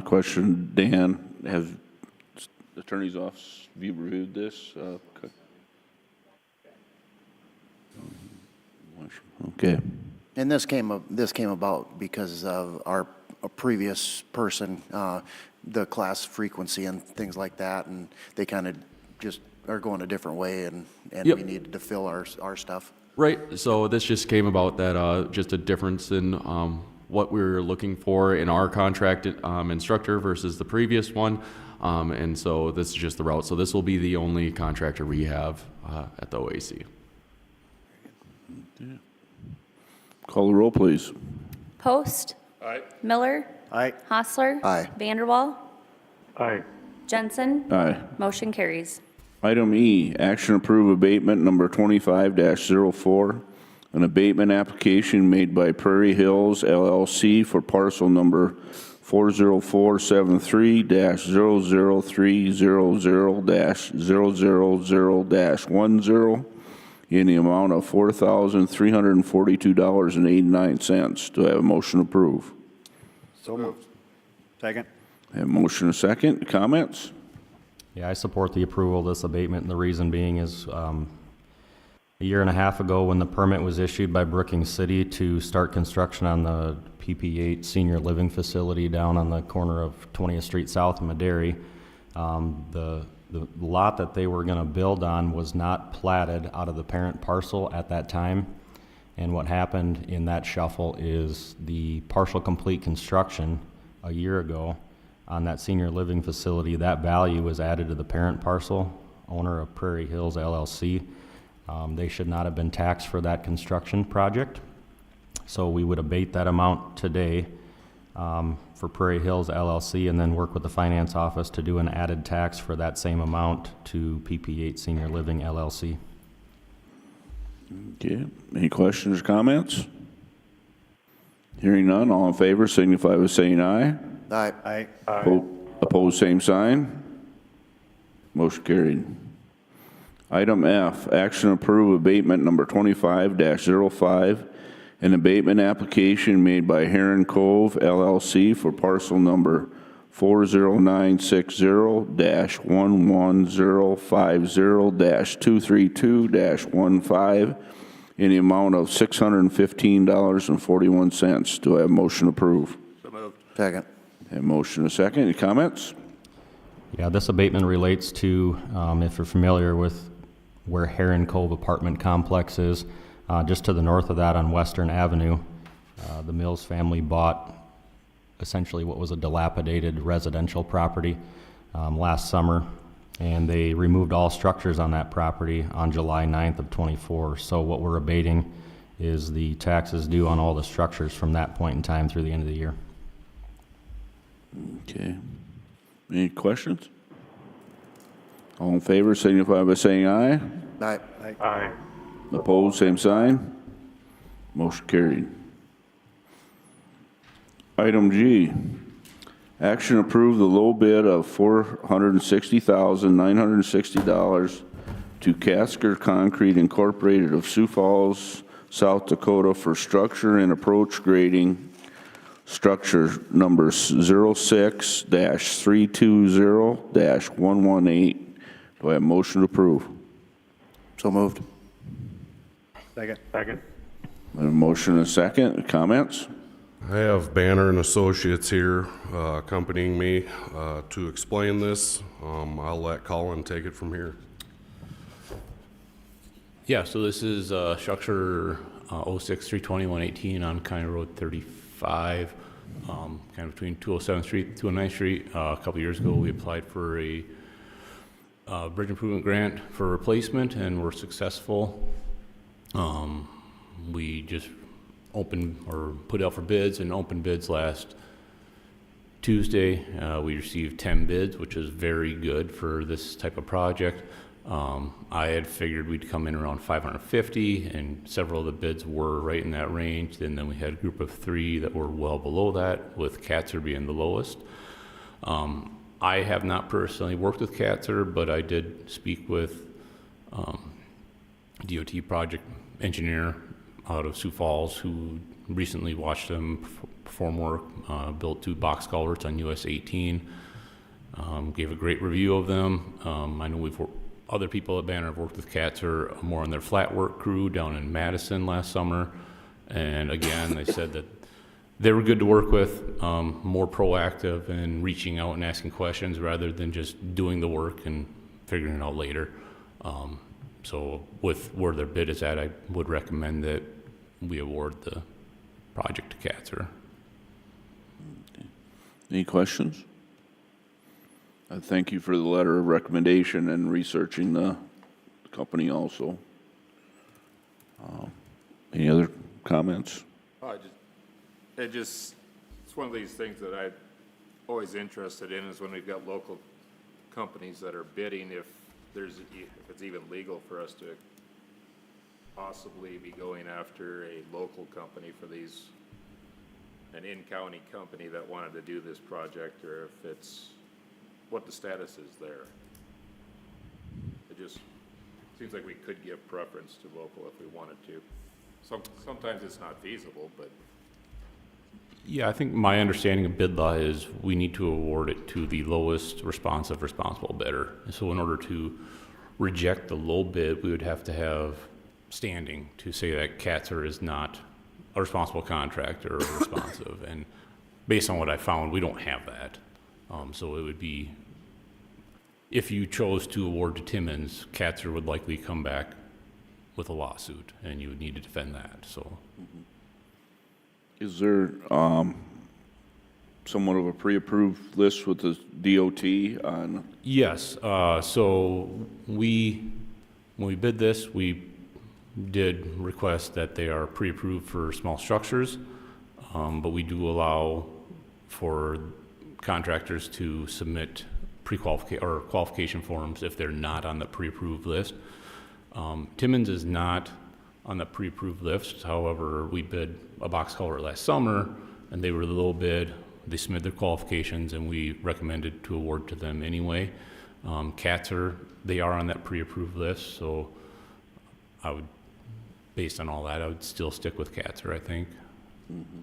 Speaker 1: Question, Dan, have the Attorney's Office, have you reviewed this? Okay.
Speaker 13: And this came about because of a previous person, the class frequency and things like that, and they kind of just are going a different way, and
Speaker 12: Yep.
Speaker 13: we needed to fill our stuff.
Speaker 12: Right. So this just came about that just a difference in what we were looking for in our contract instructor versus the previous one. And so this is just the route. So this will be the only contractor we have at the OAC.
Speaker 1: Call the roll, please.
Speaker 6: Post.
Speaker 10: Aye.
Speaker 6: Miller.
Speaker 2: Aye.
Speaker 6: Hostler.
Speaker 13: Aye.
Speaker 6: Vanderwall.
Speaker 5: Aye.
Speaker 6: Jensen.
Speaker 1: Aye.
Speaker 6: Motion carries.
Speaker 1: Item E, action approve abatement number 25-04, an abatement application made by Prairie Hills LLC for parcel number 40473-00300-000-10 in the amount of $4,342.89. Do I have a motion to approve?
Speaker 2: So moved. Second.
Speaker 1: I have a motion and a second. Comments?
Speaker 14: Yeah, I support the approval of this abatement, and the reason being is a year and a half ago when the permit was issued by Brookings City to start construction on the PP8 senior living facility down on the corner of 20th Street South in Madera, the lot that they were going to build on was not platted out of the parent parcel at that time. And what happened in that shuffle is the partial complete construction a year ago on that senior living facility, that value was added to the parent parcel, owner of Prairie Hills LLC. They should not have been taxed for that construction project. So we would abate that amount today for Prairie Hills LLC and then work with the finance office to do an added tax for that same amount to PP8 Senior Living LLC.
Speaker 1: Okay. Any questions or comments? Hearing none, all in favor signify by saying aye.
Speaker 13: Aye.
Speaker 2: Aye.
Speaker 1: Opposed, same sign. Motion carried. Item F, action approve abatement number 25-05, an abatement application made by Heron Cove LLC for parcel number 40960-11050-232-15 in the amount of $615.41. Do I have a motion to approve?
Speaker 10: So moved.
Speaker 13: Second.
Speaker 1: Have a motion and a second. Any comments?
Speaker 14: Yeah, this abatement relates to, if you're familiar with where Heron Cove apartment complex is, just to the north of that on Western Avenue, the Mills family bought essentially what was a dilapidated residential property last summer, and they removed all structures on that property on July 9th of 24. So what we're abating is the taxes due on all the structures from that point in time through the end of the year.
Speaker 1: Okay. Any questions? All in favor signify by saying aye.
Speaker 13: Aye.
Speaker 5: Aye.
Speaker 1: Opposed, same sign. Motion carried. Item G, action approve the low bid of $460,960 to Casker Concrete Incorporated of Sioux Falls, South Dakota for structure and approach grading, structure number 06-320-118. Do I have a motion to approve?
Speaker 13: So moved.
Speaker 2: Second.
Speaker 5: Second.
Speaker 1: I have a motion and a second. Comments?
Speaker 7: I have Banner and Associates here accompanying me to explain this. I'll let Colin take it from here.
Speaker 15: Yeah, so this is structure 06-320-118 on County Road 35, kind of between 207th Street, 209th Street. A couple years ago, we applied for a bridge improvement grant for replacement, and were successful. We just opened or put out for bids and opened bids last Tuesday. We received 10 bids, which is very good for this type of project. I had figured we'd come in around 550, and several of the bids were right in that range. And then we had a group of 3 that were well below that, with Katzer being the lowest. I have not personally worked with Katzer, but I did speak with DOT project engineer out of Sioux Falls, who recently watched them perform work, built 2 box culverts on US 18, gave a great review of them. I know other people at Banner have worked with Katzer more on their flat work crew down in Madison last summer, and again, they said that they were good to work with, more proactive and reaching out and asking questions rather than just doing the work and figuring it out later. So with where their bid is at, I would recommend that we award the project to Katzer.
Speaker 1: Any questions? Thank you for the letter of recommendation and researching the company also. Any other comments?
Speaker 10: It's one of these things that I'm always interested in, is when we've got local companies that are bidding, if it's even legal for us to possibly be going after a local company for an in-county company that wanted to do this project, or if it's, what the status is there. It just seems like we could give preference to local if we wanted to. Sometimes it's not feasible, but.
Speaker 15: Yeah, I think my understanding of bid law is we need to award it to the lowest responsible bidder. So in order to reject the low bid, we would have to have standing to say that Katzer is not a responsible contractor or responsive. And based on what I found, we don't have that. So it would be, if you chose to award to Timmons, Katzer would likely come back with a lawsuit, and you would need to defend that. So.
Speaker 1: Is there somewhat of a pre-approved list with the DOT on?
Speaker 15: Yes. So when we bid this, we did request that they are pre-approved for small structures, but we do allow for contractors to submit qualification forms if they're not on the pre-approved list. Timmons is not on the pre-approved list. However, we bid a box culvert last summer, and they were the low bid. They submitted their qualifications, and we recommended to award to them anyway. Katzer, they are on that pre-approved list, so I would, based on all that, I would still stick with Katzer, I think.
Speaker 2: Mm-hmm.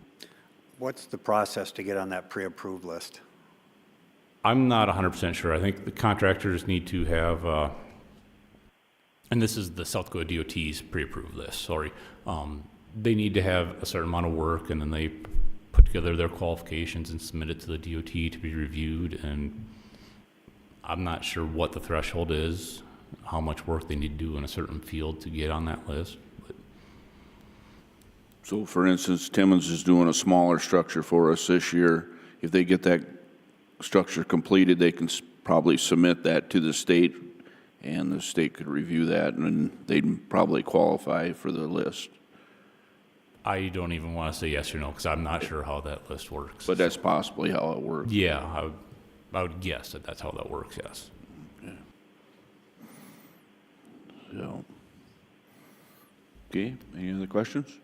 Speaker 2: What's the process to get on that pre-approved list?
Speaker 15: I'm not 100% sure. I think the contractors need to have, and this is the South Dakota DOT's pre-approved list, sorry. They need to have a certain amount of work, and then they put together their qualifications and submit it to the DOT to be reviewed. And I'm not sure what the threshold is, how much work they need to do in a certain field to get on that list. But.
Speaker 1: So for instance, Timmons is doing a smaller structure for us this year. If they get that structure completed, they can probably submit that to the state, and the state could review that, and they'd probably qualify for the list.
Speaker 15: I don't even want to say yes or no, because I'm not sure how that list works.
Speaker 1: But that's possibly how it works.
Speaker 15: Yeah, I would guess that that's how that works, yes.
Speaker 1: Yeah. So, okay, any other questions?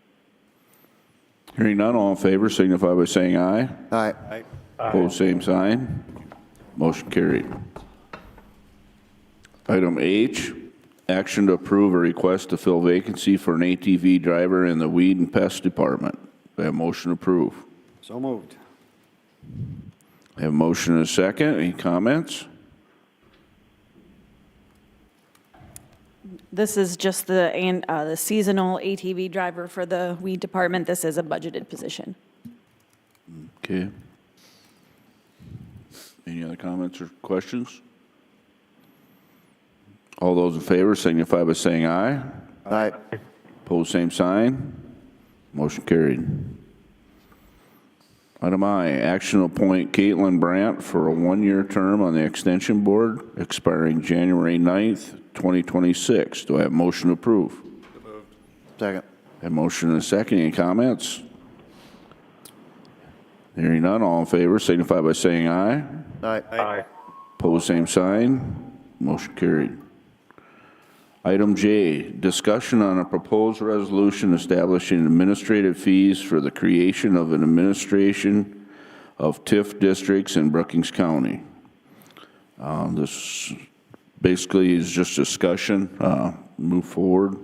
Speaker 1: Hearing none, all in favor signify by saying aye.
Speaker 13: Aye.
Speaker 2: Aye.
Speaker 1: Opposed, same sign. Motion carried. Item H, action to approve a request to fill vacancy for an ATV driver in the Weed and Pest Department. Do I have a motion to approve?
Speaker 2: So moved.
Speaker 1: I have a motion and a second. Any comments?
Speaker 3: This is just the seasonal ATV driver for the weed department. This is a budgeted position.
Speaker 1: Okay. Any other comments or questions? All those in favor signify by saying aye.
Speaker 13: Aye.
Speaker 1: Pose same sign. Motion carried. Item I, action to appoint Caitlin Brandt for a one-year term on the Extension Board expiring January 9th, 2026. Do I have a motion to approve?
Speaker 13: Second.
Speaker 1: A motion and a second. Any comments? Hearing none, all in favor signify by saying aye.
Speaker 13: Aye.
Speaker 5: Aye.
Speaker 1: Pose same sign. Motion carried. Item J, discussion on a proposed resolution establishing administrative fees for the creation of an administration of TIF districts in Brookings County. This basically is just discussion, move forward.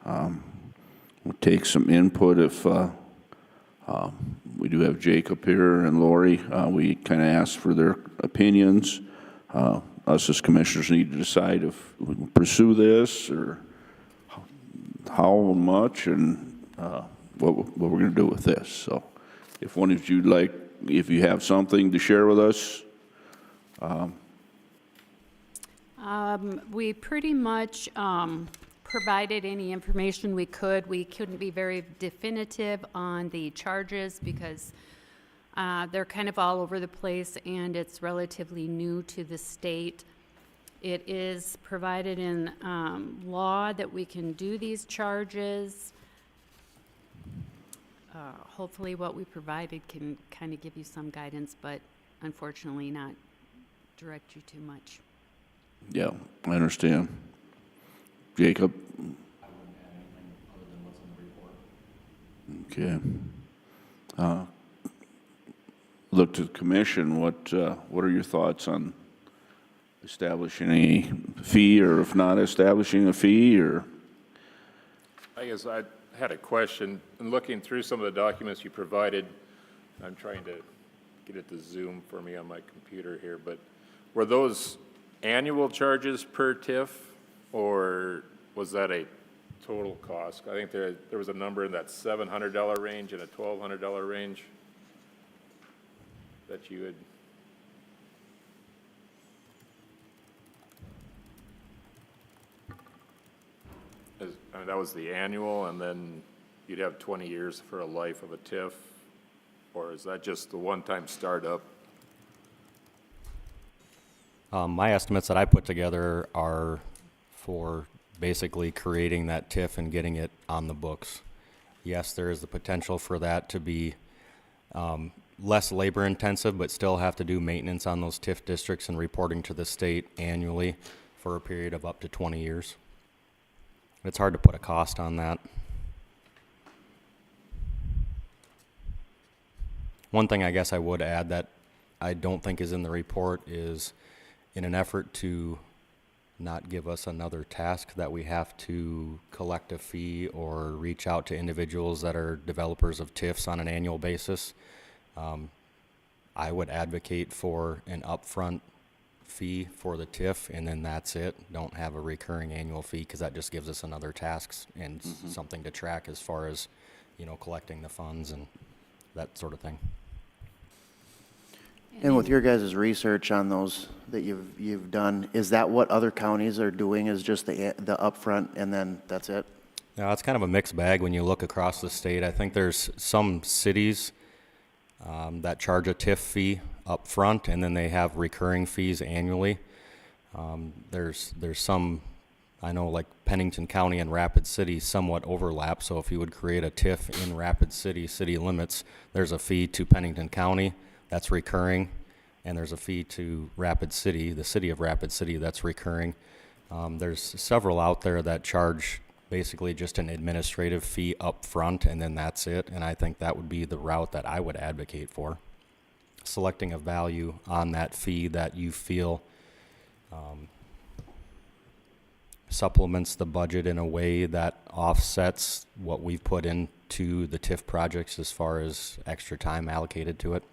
Speaker 1: We'll take some input if we do have Jacob here and Lori. We kind of asked for their opinions. Us as commissioners need to decide if we can pursue this or how much and what we're going to do with this. So if one of you'd like, if you have something to share with us.
Speaker 11: We pretty much provided any information we could. We couldn't be very definitive on the charges because they're kind of all over the place and it's relatively new to the state. It is provided in law that we can do these charges. Hopefully what we provided can kind of give you some guidance, but unfortunately not direct you too much.
Speaker 1: Yeah, I understand. Jacob? Okay. Look to the commission. What are your thoughts on establishing a fee, or if not establishing a fee, or?
Speaker 10: I guess I had a question. In looking through some of the documents you provided, I'm trying to get it to zoom for me on my computer here, but were those annual charges per TIF, or was that a total cost? I think there was a number in that $700 range and a $1,200 range that you had. I mean, that was the annual, and then you'd have 20 years for a life of a TIF, or is that just the one-time startup?
Speaker 14: My estimates that I put together are for basically creating that TIF and getting it on the books. Yes, there is the potential for that to be less labor intensive, but still have to do maintenance on those TIF districts and reporting to the state annually for a period of up to 20 years. It's hard to put a cost on that. One thing I guess I would add that I don't think is in the report is, in an effort to not give us another task that we have to collect a fee or reach out to individuals that are developers of TIFs on an annual basis, I would advocate for an upfront fee for the TIF, and then that's it. Don't have a recurring annual fee, because that just gives us another task and something to track as far as, collecting the funds and that sort of thing.
Speaker 13: And with your guys' research on those that you've done, is that what other counties are doing, is just the upfront and then that's it?
Speaker 14: Now, it's kind of a mixed bag when you look across the state. I think there's some cities that charge a TIF fee up front, and then they have recurring fees annually. There's some, I know, like Pennington County and Rapid City somewhat overlap, so if you would create a TIF in Rapid City, city limits, there's a fee to Pennington County that's recurring, and there's a fee to Rapid City, the city of Rapid City, that's recurring. There's several out there that charge basically just an administrative fee up front, and then that's it, and I think that would be the route that I would advocate for. Selecting a value on that fee that you feel supplements the budget in a way that offsets what we've put into the TIF projects as far as extra time allocated to it.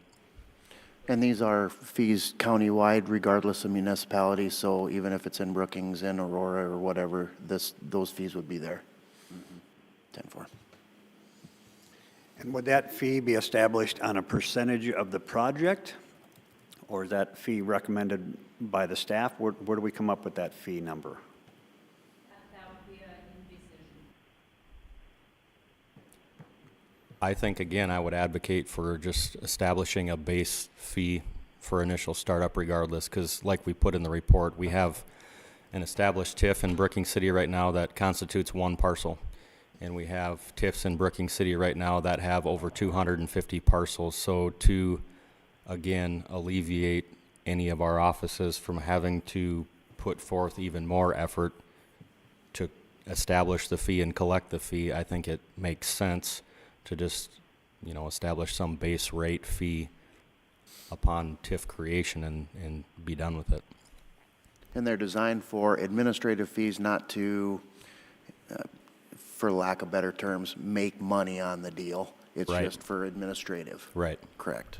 Speaker 13: And these are fees countywide regardless of municipality, so even if it's in Brookings, in Aurora, or whatever, those fees would be there. 10-4.
Speaker 2: And would that fee be established on a percentage of the project? Or is that fee recommended by the staff? Where do we come up with that fee number?
Speaker 11: That would be a decision.
Speaker 14: I think, again, I would advocate for just establishing a base fee for initial startup regardless, because like we put in the report, we have an established TIF in Brookings City right now that constitutes one parcel. And we have TIFs in Brookings City right now that have over 250 parcels. So to, again, alleviate any of our offices from having to put forth even more effort to establish the fee and collect the fee, I think it makes sense to just, establish some base rate fee upon TIF creation and be done with it.
Speaker 13: And they're designed for administrative fees, not to, for lack of better terms, make money on the deal. It's
Speaker 14: Right.
Speaker 13: just for administrative.
Speaker 14: Right.
Speaker 13: Correct.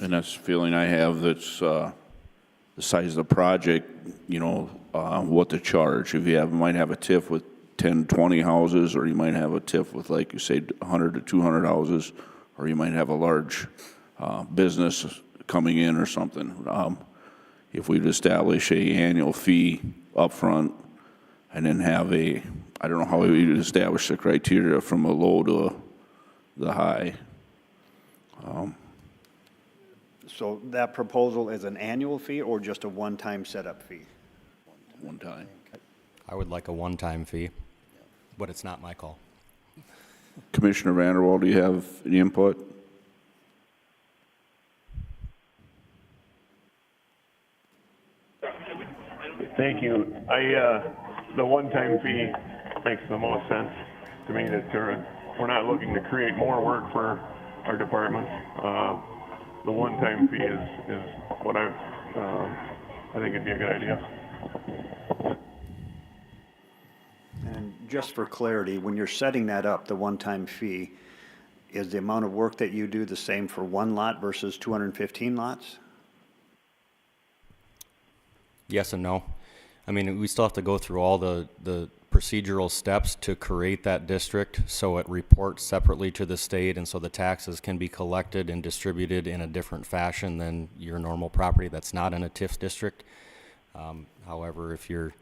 Speaker 1: And that's the feeling I have, that's the size of the project, what to charge. If you might have a TIF with 10, 20 houses, or you might have a TIF with, like you say, 100 to 200 houses, or you might have a large business coming in or something. If we'd establish a annual fee upfront and then have I don't know how we would establish the criteria from a low to the high.
Speaker 2: So that proposal is an annual fee or just a one-time setup fee?
Speaker 1: One time.
Speaker 14: I would like a one-time fee, but it's not my call.
Speaker 1: Commissioner Vanderwall, do you have any input?
Speaker 5: Thank you. The one-time fee makes the most sense to me, that we're not looking to create more work for our departments. The one-time fee is what I think it'd be a good idea.
Speaker 2: And just for clarity, when you're setting that up, the one-time fee, is the amount of work that you do the same for one lot versus 215 lots?
Speaker 14: Yes and no. I mean, we still have to go through all the procedural steps to create that district, so it reports separately to the state, and so the taxes can be collected and distributed in a different fashion than your normal property that's not in a TIF district. However, if you're,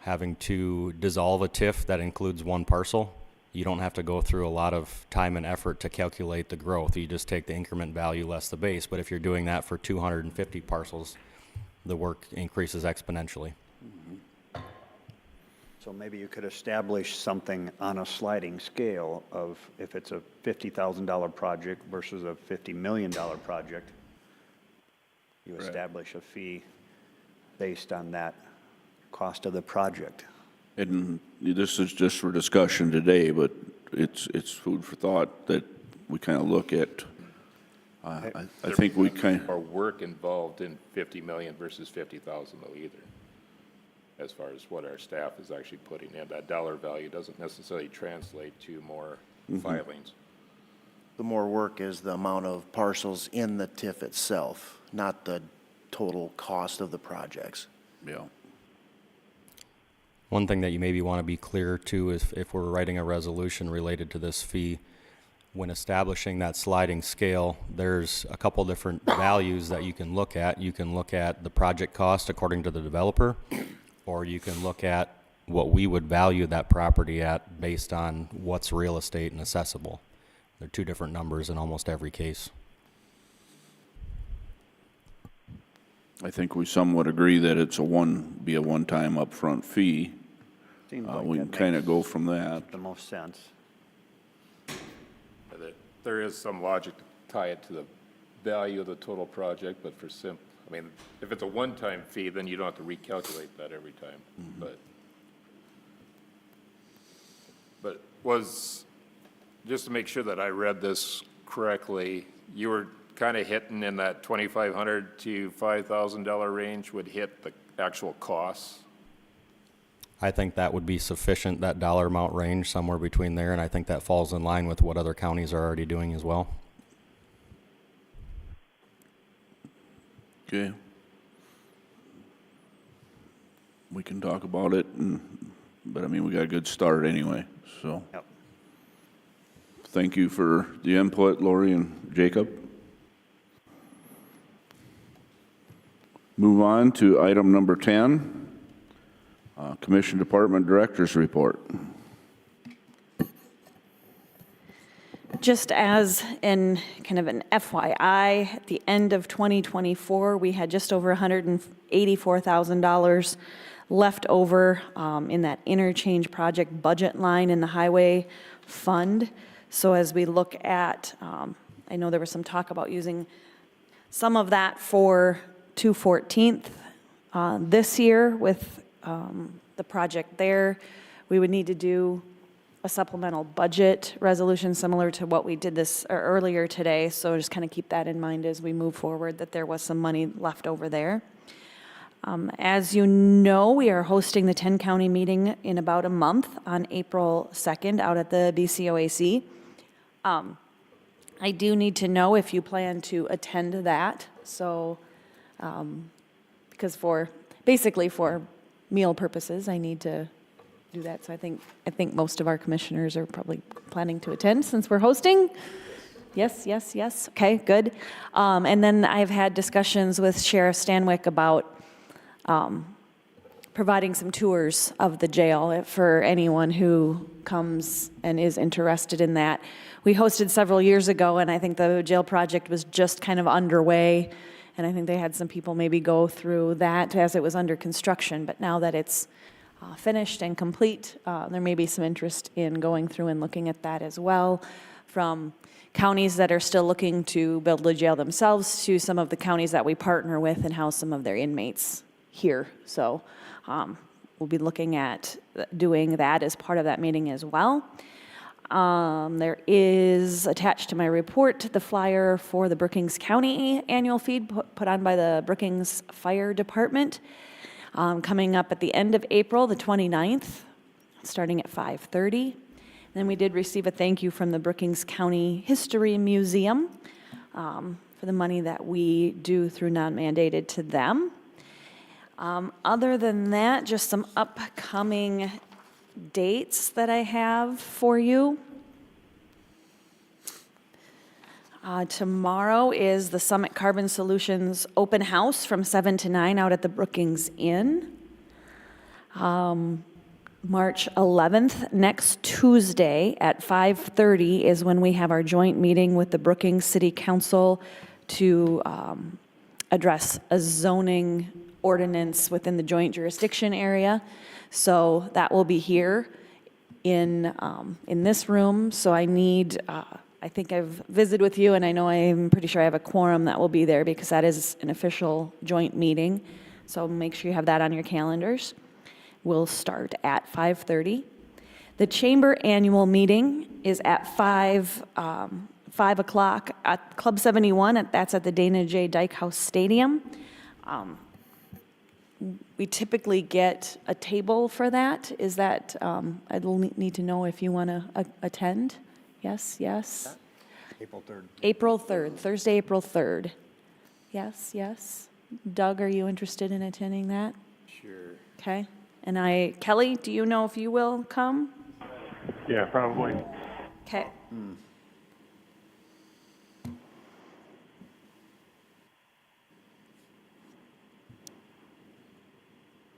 Speaker 14: having to dissolve a TIF that includes one parcel, you don't have to go through a lot of time and effort to calculate the growth. You just take the increment value less the base. But if you're doing that for 250 parcels, the work increases exponentially.
Speaker 2: Mm-hmm. So maybe you could establish something on a sliding scale of if it's a $50,000 project versus a $50 million project, you
Speaker 1: Right.
Speaker 2: establish a fee based on that cost of the project.
Speaker 1: And this is just for discussion today, but it's food for thought that we kind of look at. I think we kind of.
Speaker 10: Or work involved in 50 million versus 50,000 though either, as far as what our staff is actually putting in. That dollar value doesn't necessarily translate to more filings.
Speaker 13: The more work is the amount of parcels in the TIF itself, not the total cost of the projects.
Speaker 1: Yeah.
Speaker 14: One thing that you maybe want to be clear to is if we're writing a resolution related to this fee, when establishing that sliding scale, there's a couple different values that you can look at. You can look at the project cost according to the developer, or you can look at what we would value that property at based on what's real estate and accessible. They're two different numbers in almost every case.
Speaker 1: I think we somewhat agree that it's be a one-time upfront fee.
Speaker 2: Seems like
Speaker 1: We
Speaker 2: that
Speaker 1: can kind of
Speaker 2: makes
Speaker 1: go from that.
Speaker 2: the most sense.
Speaker 10: There is some logic to tie it to the value of the total project, but if it's a one-time fee, then you don't have to recalculate that every time. But just to make sure that I read this correctly, you were kind of hitting in that $2,500 to $5,000 range would hit the actual costs.
Speaker 14: I think that would be sufficient, that dollar amount range, somewhere between there, and I think that falls in line with what other counties are already doing as well.
Speaker 1: Okay. We can talk about it, but we got a good start anyway, so.
Speaker 2: Yep.
Speaker 1: Thank you for the input, Lori and Jacob. Move on to item number 10, Commission Department Directors Report.
Speaker 3: Just as in kind of an FYI, at the end of 2024, we had just over $184,000 left over in that interchange project budget line in the highway fund. So as we look at, I know there was some talk about using some of that for 214th this year with the project there. We would need to do a supplemental budget resolution similar to what we did this earlier today. So just kind of keep that in mind as we move forward, that there was some money left over there. As you know, we are hosting the 10-county meeting in about a month on April 2nd out at the BCOAC. I do need to know if you plan to attend that. So, because basically for meal purposes, I need to do that. So I think most of our commissioners are probably planning to attend since we're hosting. Yes. Okay, good. And then I've had discussions with Sheriff Stanwyck about providing some tours of the jail for anyone who comes and is interested in that. We hosted several years ago, and I think the jail project was just kind of underway, and I think they had some people maybe go through that as it was under construction, but now that it's finished and complete, there may be some interest in going through and looking at that as well, from counties that are still looking to build a jail themselves to some of the counties that we partner with and house some of their inmates here. So we'll be looking at doing that as part of that meeting as well. There is attached to my report the flyer for the Brookings County annual feed put on by the Brookings Fire Department. Coming up at the end of April, the 29th, starting at 5:30. And then we did receive a thank you from the Brookings County History Museum for the money that we do through non-mandated to them. Other than that, just some upcoming dates that I have for you. Tomorrow is the Summit Carbon Solutions open house from 7 to 9 out at the Brookings Inn. March 11th, next Tuesday at 5:30 is when we have our joint meeting with the Brookings City Council to address a zoning ordinance within the joint jurisdiction area. So that will be here in this room. So I need, I think I've visited with you, and I know I'm pretty sure I have a quorum that will be there because that is an official joint meeting. So make sure you have that on your calendars. We'll start at 5:30. The chamber annual meeting is at 5 o'clock at Club 71. That's at the Dana J. Dykehouse Stadium. We typically get a table for that. Is that, I'd need to know if you want to attend. Yes.
Speaker 2: April 3rd.
Speaker 3: April 3rd, Thursday, April 3rd. Yes. Doug, are you interested in attending that?
Speaker 9: Sure.
Speaker 3: Okay. And Kelly, do you know if you will come?
Speaker 5: Yeah, probably.
Speaker 3: Okay.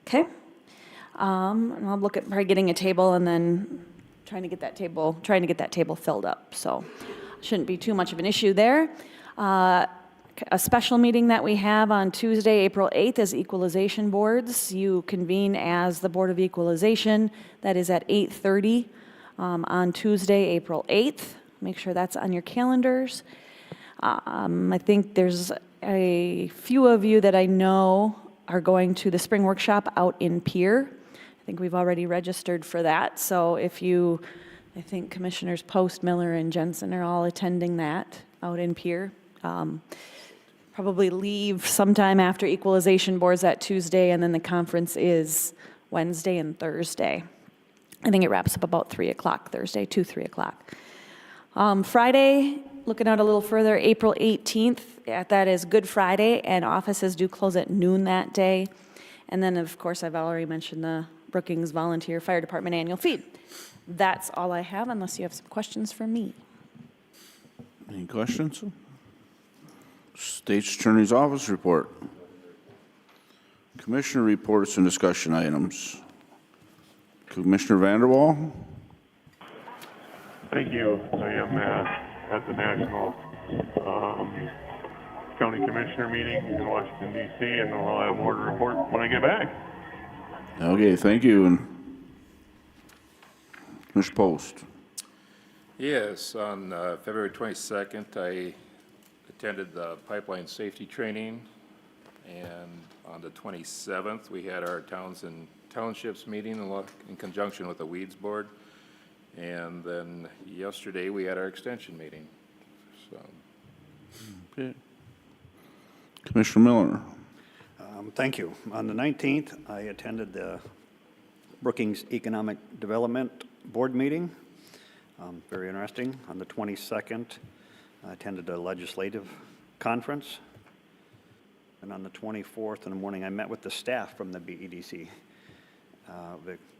Speaker 3: Okay. And I'll look at probably getting a table and then trying to get that table filled up. So shouldn't be too much of an issue there. A special meeting that we have on Tuesday, April 8th is equalization boards. You convene as the Board of Equalization. That is at 8:30 on Tuesday, April 8th. Make sure that's on your calendars. I think there's a few of you that I know are going to the spring workshop out in Pier. I think we've already registered for that. So I think Commissioners Post, Miller, and Jensen are all attending that out in Pier. Probably leave sometime after equalization boards that Tuesday, and then the conference is Wednesday and Thursday. I think it wraps up about 3 o'clock Thursday, 3 o'clock. Friday, looking out a little further, April 18th, that is Good Friday, and offices do close at noon that day. And then, of course, I've already mentioned the Brookings Volunteer Fire Department annual feed. That's all I have, unless you have some questions for me.
Speaker 1: Any questions? State's Attorney's Office report. Commissioner reports and discussion items. Commissioner Vanderwall.
Speaker 5: Thank you. I am at the national, county commissioner meeting in Washington DC, and I'll have more to report when I get back.
Speaker 1: Okay, thank you. And Mr. Post.
Speaker 10: Yes, on February 22nd, I attended the pipeline safety training, and on the 27th, we had our towns and townships meeting in conjunction with the weeds board, and then yesterday we had our extension meeting. So,
Speaker 1: Okay. Commissioner Miller.
Speaker 2: Thank you. On the 19th, I attended the Brookings Economic Development Board meeting. Very interesting. On the 22nd, I attended a legislative conference. And on the 24th in the morning, I met with the staff from the BEDC,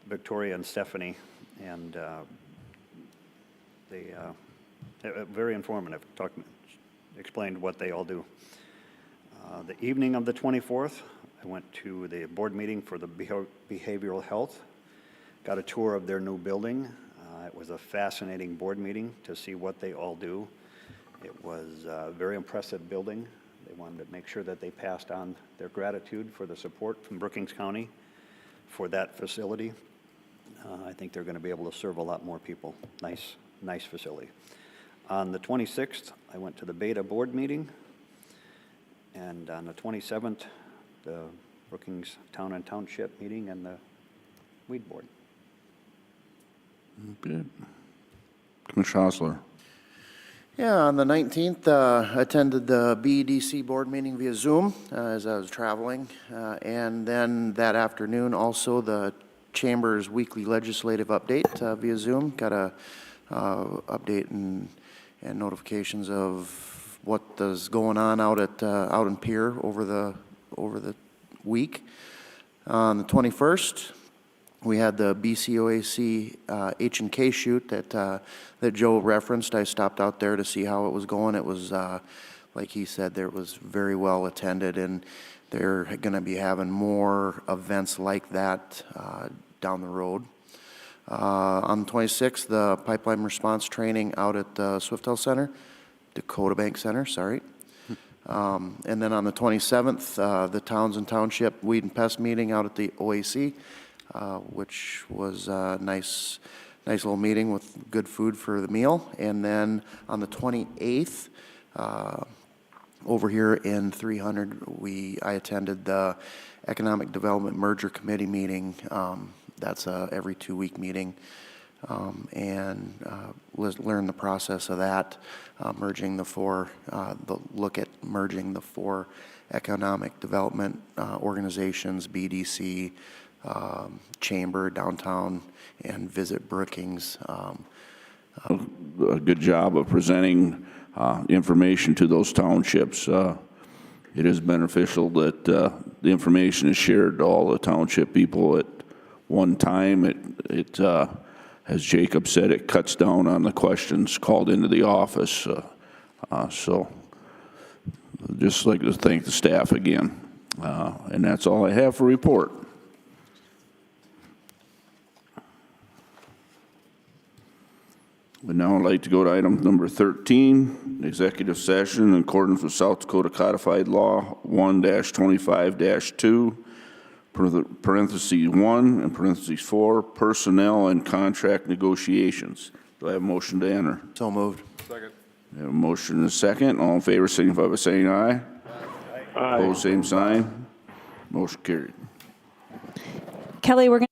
Speaker 2: Victoria and Stephanie, and they very informative, explained what they all do. The evening of the 24th, I went to the board meeting for the behavioral health, got a tour of their new building. It was a fascinating board meeting to see what they all do. It was a very impressive building. They wanted to make sure that they passed on their gratitude for the support from Brookings County for that facility. I think they're going to be able to serve a lot more people. Nice facility. On the 26th, I went to the Beta board meeting. And on the 27th, the Brookings Town and Township meeting and the weed board.
Speaker 1: Good. Commissioner Hostler.
Speaker 13: Yeah, on the 19th, I attended the BEDC board meeting via Zoom as I was traveling. And then that afternoon, also the Chamber's weekly legislative update via Zoom. Got a update and notifications of what is going on out in Pier over the week. On the 21st, we had the BCOAC H&K shoot that Joe referenced. I stopped out there to see how it was going. It was, like he said, there was very well attended, and they're going to be having more events like that down the road. On the 26th, the pipeline response training out at the Swiftel Center, Dakota Bank Center, sorry. And then on the 27th, the Towns and Township Weed and Pest meeting out at the OAC, which was a nice little meeting with good food for the meal. And then on the 28th, over here in 300, I attended the Economic Development Merger Committee meeting. That's a every 2-week meeting, and learn the process of that, merging the four economic development organizations, BDC, Chamber, Downtown, and Visit Brookings.
Speaker 1: A good job of presenting information to those townships. It is beneficial that the information is shared to all the township people at one time. It as Jacob said, it cuts down on the questions called into the office. So just like to thank the staff again. And that's all I have for report. But now I'd like to go to item number 13, executive session in accordance with South Dakota Codified Law 1-25-2, parentheses 1 and parentheses 4, personnel and contract negotiations. Do I have a motion to enter?
Speaker 13: So moved.
Speaker 10: second.
Speaker 1: I have a motion and a second. All in favor signify by saying aye. Aye. Opposed, same sign. Motion carried.
Speaker 3: Kelly, we're going